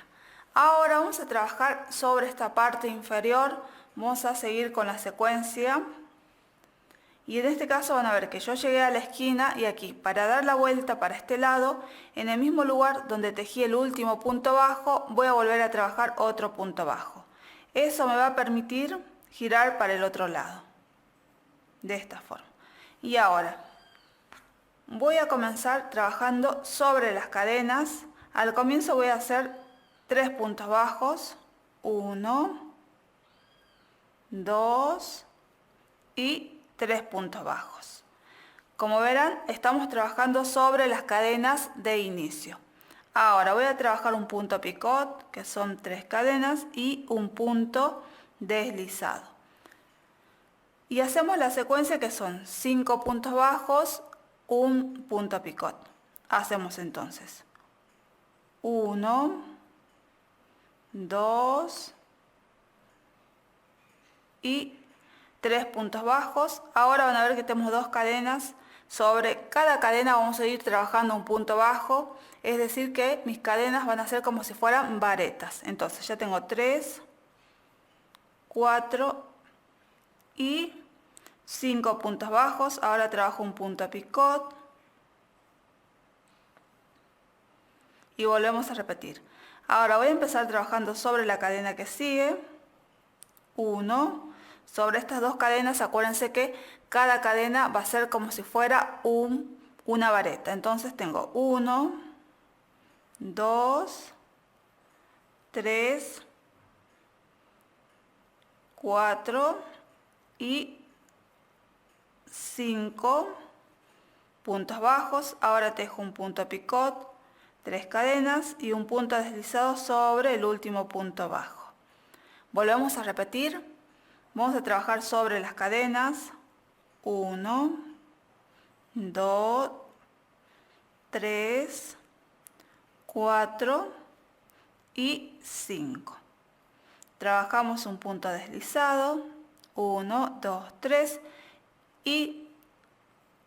Ahora vamos a trabajar sobre esta parte inferior, vamos a seguir con la secuencia y en este caso van a ver que yo llegué a la esquina y aquí para dar la vuelta para este lado, en el mismo lugar donde tejí el último punto bajo, voy a volver a trabajar otro punto bajo. Eso me va a permitir girar para el otro lado. De esta forma. Y ahora voy a comenzar trabajando sobre las cadenas. Al comienzo voy a hacer 3 puntos bajos, 1, 2 y 3 puntos bajos. Como verán, estamos trabajando sobre las cadenas de inicio. Ahora voy a trabajar un punto picot, que son 3 cadenas, y un punto deslizado. Y hacemos la secuencia que son 5 puntos bajos, un punto picot. Hacemos entonces 1, 2 y 3 puntos bajos. Ahora van a ver que tenemos 2 cadenas. Sobre cada cadena vamos a ir trabajando un punto bajo, es decir que mis cadenas van a ser como si fueran varetas. Entonces ya tengo 3, 4 y 5 puntos bajos. Ahora trabajo un punto picot y volvemos a repetir. Ahora voy a empezar trabajando sobre la cadena que sigue, 1. Sobre estas 2 cadenas, acuérdense que cada cadena va a ser como si fuera una vareta. Entonces tengo 1, 2, 3, 4 y 5 puntos bajos. Ahora tejo un punto picot, 3 cadenas y un punto deslizado sobre el último punto bajo. Volvemos a repetir. Vamos a trabajar sobre las cadenas. 1, 2, 3, 4 y 5. Trabajamos un punto deslizado. 1, 2, 3 y,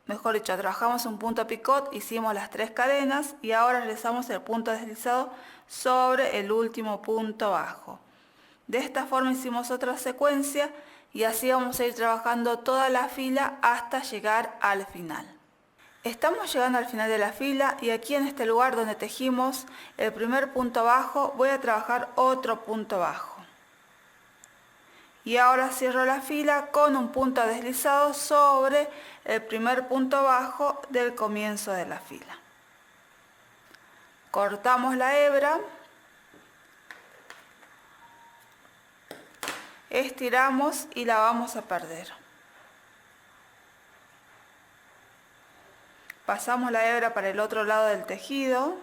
mejor dicho, trabajamos un punto picot, hicimos las 3 cadenas y ahora realizamos el punto deslizado sobre el último punto bajo. De esta forma hicimos otra secuencia y así vamos a ir trabajando toda la fila hasta llegar al final. Estamos llegando al final de la fila y aquí en este lugar donde tejimos el primer punto bajo voy a trabajar otro punto bajo. Y ahora cierro la fila con un punto deslizado sobre el primer punto bajo del comienzo de la fila. Cortamos la hebra, estiramos y la vamos a perder. Pasamos la hebra para el otro lado del tejido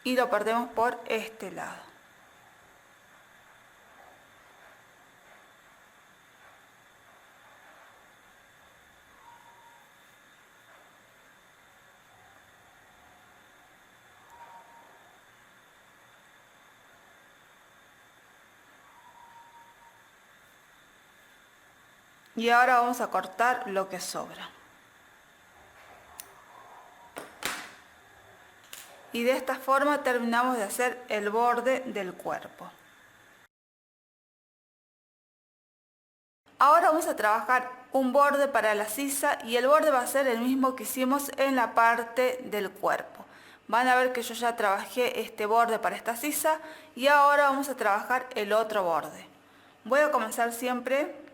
y lo perdemos por este lado. Y ahora vamos a cortar lo que sobra. Y de esta forma terminamos de hacer el borde del cuerpo. Ahora vamos a trabajar un borde para la sisa y el borde va a ser el mismo que hicimos en la parte del cuerpo. Van a ver que yo ya trabajé este borde para esta sisa y ahora vamos a trabajar el otro borde. Voy a comenzar siempre,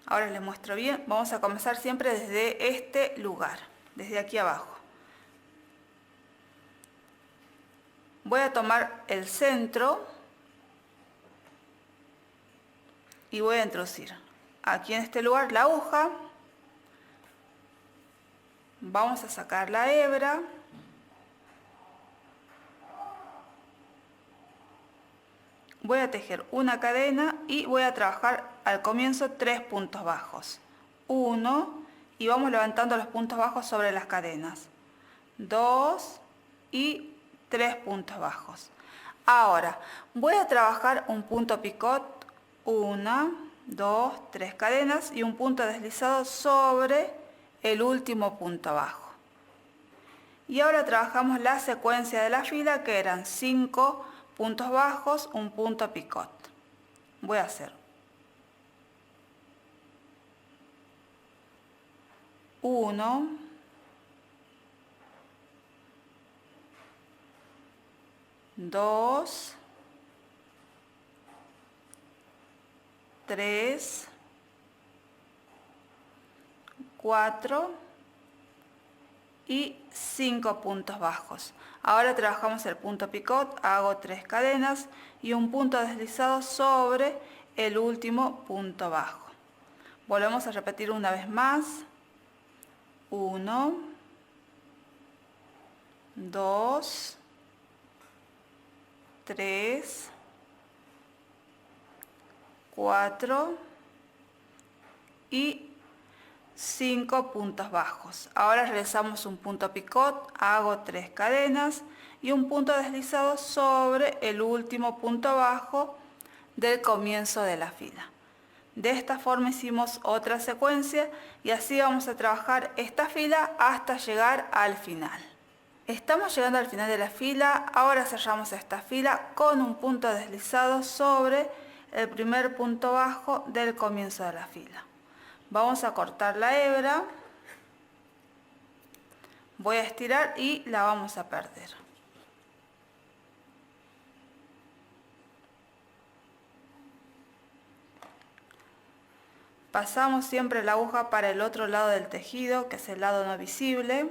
ahora les muestro bien, vamos a comenzar siempre desde este lugar, desde aquí abajo. Voy a tomar el centro y voy a introducir aquí en este lugar la aguja. Vamos a sacar la hebra. Voy a tejer una cadena y voy a trabajar al comienzo 3 puntos bajos. 1 y vamos levantando los puntos bajos sobre las cadenas. 2 y 3 puntos bajos. Ahora voy a trabajar un punto picot, 1, 2, 3 cadenas y un punto deslizado sobre el último punto bajo. Y ahora trabajamos la secuencia de la fila que eran 5 puntos bajos, un punto picot. Voy a hacer 1, 2, 3, 4 y 5 puntos bajos. Ahora trabajamos el punto picot, hago 3 cadenas y un punto deslizado sobre el último punto bajo. Volvemos a repetir una vez más. 1, 2, 3, 4 y 5 puntos bajos. Ahora realizamos un punto picot, hago 3 cadenas y un punto deslizado sobre el último punto bajo del comienzo de la fila. De esta forma hicimos otra secuencia y así vamos a trabajar esta fila hasta llegar al final. Estamos llegando al final de la fila, ahora cerramos esta fila con un punto deslizado sobre el primer punto bajo del comienzo de la fila. Vamos a cortar la hebra, voy a estirar y la vamos a perder. Pasamos siempre la aguja para el otro lado del tejido, que es el lado no visible.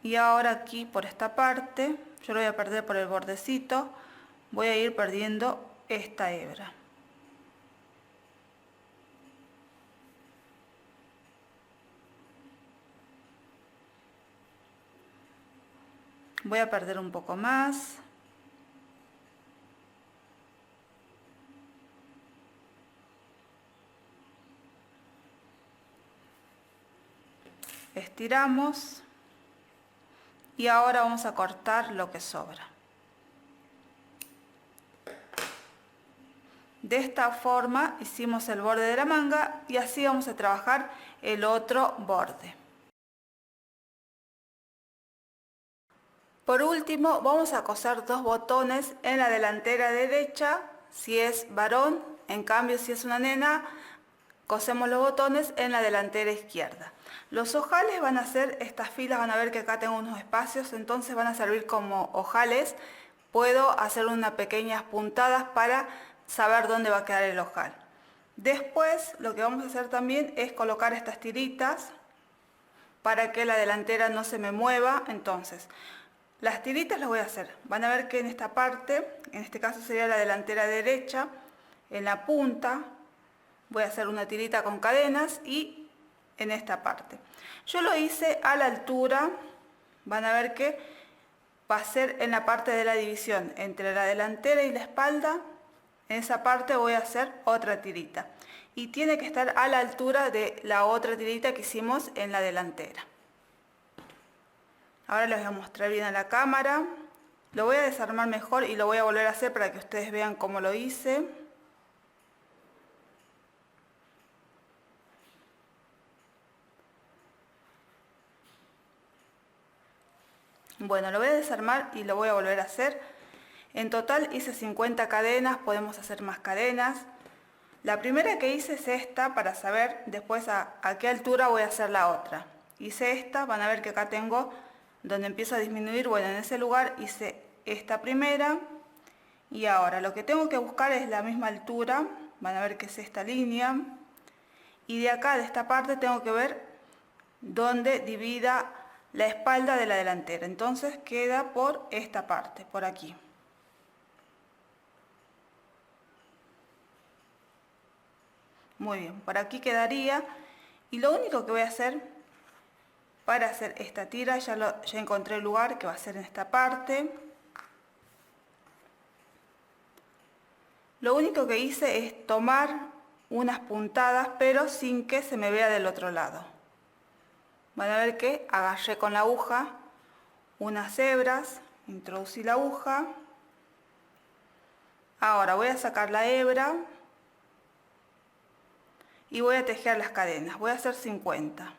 Y ahora aquí por esta parte, yo lo voy a perder por el bordecito, voy a ir perdiendo esta hebra. Voy a perder un poco más. Estiramos y ahora vamos a cortar lo que sobra. De esta forma hicimos el borde de la manga y así vamos a trabajar el otro borde. Por último, vamos a coser 2 botones en la delantera derecha, si es varón. En cambio, si es una nena, cosemos los botones en la delantera izquierda. Los ojales van a ser estas filas, van a ver que acá tengo unos espacios, entonces van a servir como ojales. Puedo hacer unas pequeñas puntadas para saber dónde va a quedar el ojal. Después, lo que vamos a hacer también es colocar estas tiritas para que la delantera no se me mueva. Entonces, las tiritas las voy a hacer. Van a ver que en esta parte, en este caso sería la delantera derecha, en la punta voy a hacer una tirita con cadenas y en esta parte. Yo lo hice a la altura, van a ver que va a ser en la parte de la división entre la delantera y la espalda. En esa parte voy a hacer otra tirita y tiene que estar a la altura de la otra tirita que hicimos en la delantera. Ahora les voy a mostrar bien a la cámara. Lo voy a desarmar mejor y lo voy a volver a hacer para que ustedes vean cómo lo hice. Bueno, lo voy a desarmar y lo voy a volver a hacer. En total hice 50 cadenas, podemos hacer más cadenas. La primera que hice es esta para saber después a qué altura voy a hacer la otra. Hice esta, van a ver que acá tengo donde empiezo a disminuir, bueno, en ese lugar hice esta primera. Y ahora lo que tengo que buscar es la misma altura, van a ver que es esta línea. Y de acá, de esta parte, tengo que ver dónde divida la espalda de la delantera. Entonces queda por esta parte, por aquí. Muy bien, por aquí quedaría. Y lo único que voy a hacer para hacer esta tira, ya encontré el lugar que va a ser en esta parte. Lo único que hice es tomar unas puntadas, pero sin que se me vea del otro lado. Van a ver que agarré con la aguja unas hebras, introducí la aguja. Ahora voy a sacar la hebra y voy a tejer las cadenas. Voy a hacer 50.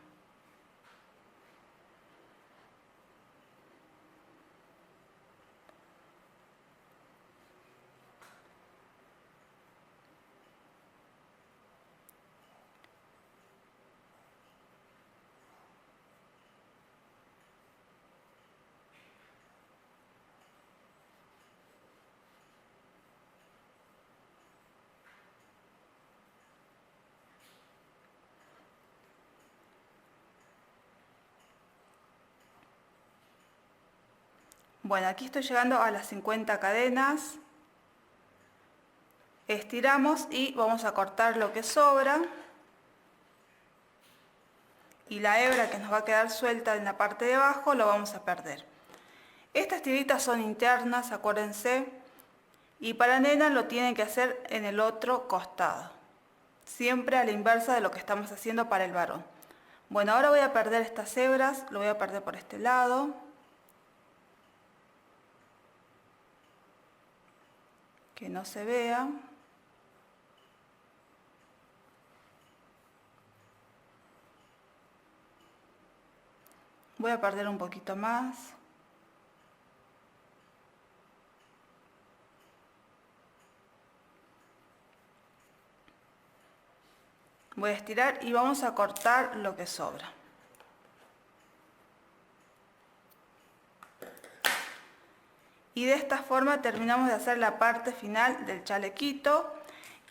Bueno, aquí estoy llegando a las 50 cadenas. Estiramos y vamos a cortar lo que sobra. Y la hebra que nos va a quedar suelta en la parte de abajo lo vamos a perder. Estas tiritas son internas, acuérdense. Y para nena lo tienen que hacer en el otro costado. Siempre a la inversa de lo que estamos haciendo para el varón. Bueno, ahora voy a perder estas hebras, lo voy a perder por este lado. Que no se vea. Voy a perder un poquito más. Voy a estirar y vamos a cortar lo que sobra. Y de esta forma terminamos de hacer la parte final del chalequito.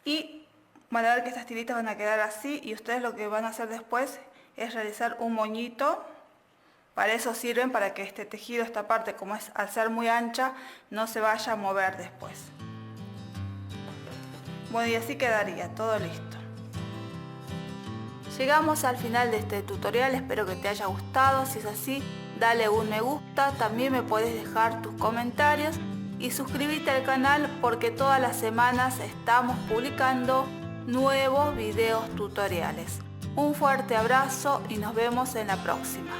Y van a ver que estas tiritas van a quedar así. Y ustedes lo que van a hacer después es realizar un moñito. Para eso sirven, para que este tejido, esta parte, como es al ser muy ancha, no se vaya a mover después. Bueno, y así quedaría todo listo. Llegamos al final de este tutorial, espero que te haya gustado. Si es así, dale un me gusta, también me puedes dejar tus comentarios y suscríbete al canal porque todas las semanas estamos publicando nuevos videos tutoriales. Un fuerte abrazo y nos vemos en la próxima.